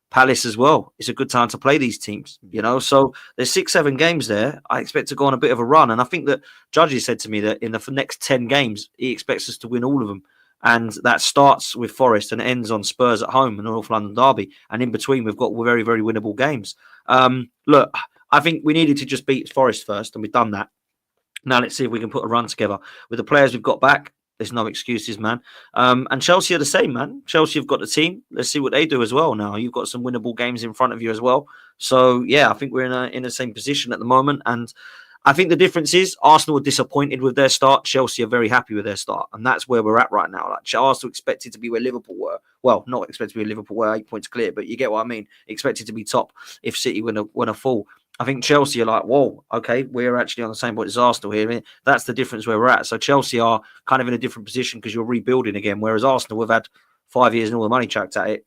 Palace as well. It's a good time to play these teams, you know. So there's 6-7 games there. I expect to go on a bit of a run. And I think that Judgy said to me that in the next 10 games, he expects us to win all of them. And that starts with Forest and ends on Spurs at home and North London derby. And in between, we've got very, very winnable games. Look, I think we needed to just beat Forest first, and we've done that. Now let's see if we can put a run together. With the players we've got back, there's no excuses, man. And Chelsea are the same, man. Chelsea have got the team. Let's see what they do as well now. You've got some winnable games in front of you as well. So, yeah, I think we're in the same position at the moment. And I think the difference is Arsenal are disappointed with their start. Chelsea are very happy with their start. And that's where we're at right now. Like, Arsenal expected to be where Liverpool were. Well, not expected to be where Liverpool were, 8 points clear, but you get what I mean. Expected to be top if City win a fall. I think Chelsea are like, whoa, okay, we're actually on the same point as Arsenal here. I mean, that's the difference where we're at. So Chelsea are kind of in a different position because you're rebuilding again, whereas Arsenal, we've had 5 years and all the money chucked at it.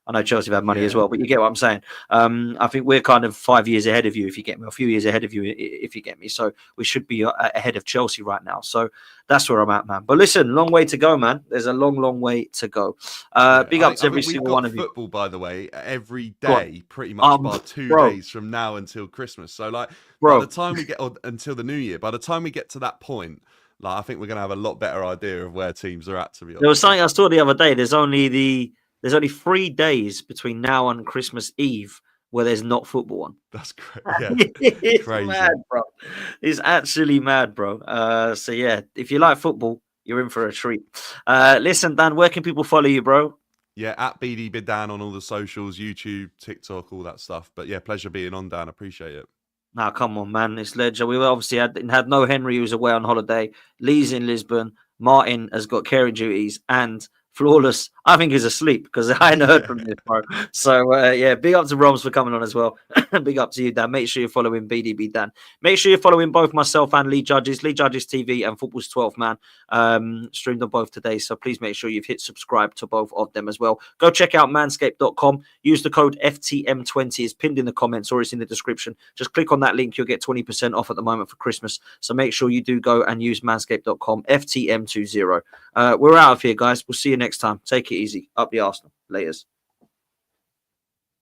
I know Chelsea have had money as well, but you get what I'm saying. I think we're kind of 5 years ahead of you, if you get me, a few years ahead of you, if you get me. So we should be ahead of Chelsea right now. So that's where I'm at, man. But listen, long way to go, man. There's a long, long way to go. Big up to every single one of you. Football, by the way, every day, pretty much, about 2 days from now until Christmas. So, like, Bro. by the time we get until the new year, by the time we get to that point, like I think we're gonna have a lot better idea of where teams are at. To be honest, There was something I saw the other day. There's only 3 days between now and Christmas Eve where there's not football on. That's great. Yeah, It's crazy. mad, bro. It's actually mad, bro. So yeah, if you like football, you're in for a treat. Listen, Dan, where can people follow you, bro? Yeah, at BD Bidan on all the socials, YouTube, TikTok, all that stuff. But yeah, pleasure being on, Dan. Appreciate it. Now, come on, man. It's legend. We obviously had no Henry, who was away on holiday. Lee's in Lisbon. Martin has got caring duties. And Flawless, I think, is asleep because I hadn't heard from this, bro. So, yeah, big up to Roms for coming on as well. Big up to you, Dan. Make sure you're following BDB Dan. Make sure you're following both myself and Lee Judges TV and Football's 12th Man. Streamed on both today. So please make sure you've hit subscribe to both of them as well. Go check out manscaped.com. Use the code FTM20. It's pinned in the comments or it's in the description. Just click on that link. You'll get 20% off at the moment for Christmas. So make sure you do go and use manscaped.com. FTM20. We're out of here, guys. We'll see you next time. Take it easy. Up the Arsenal. Laters.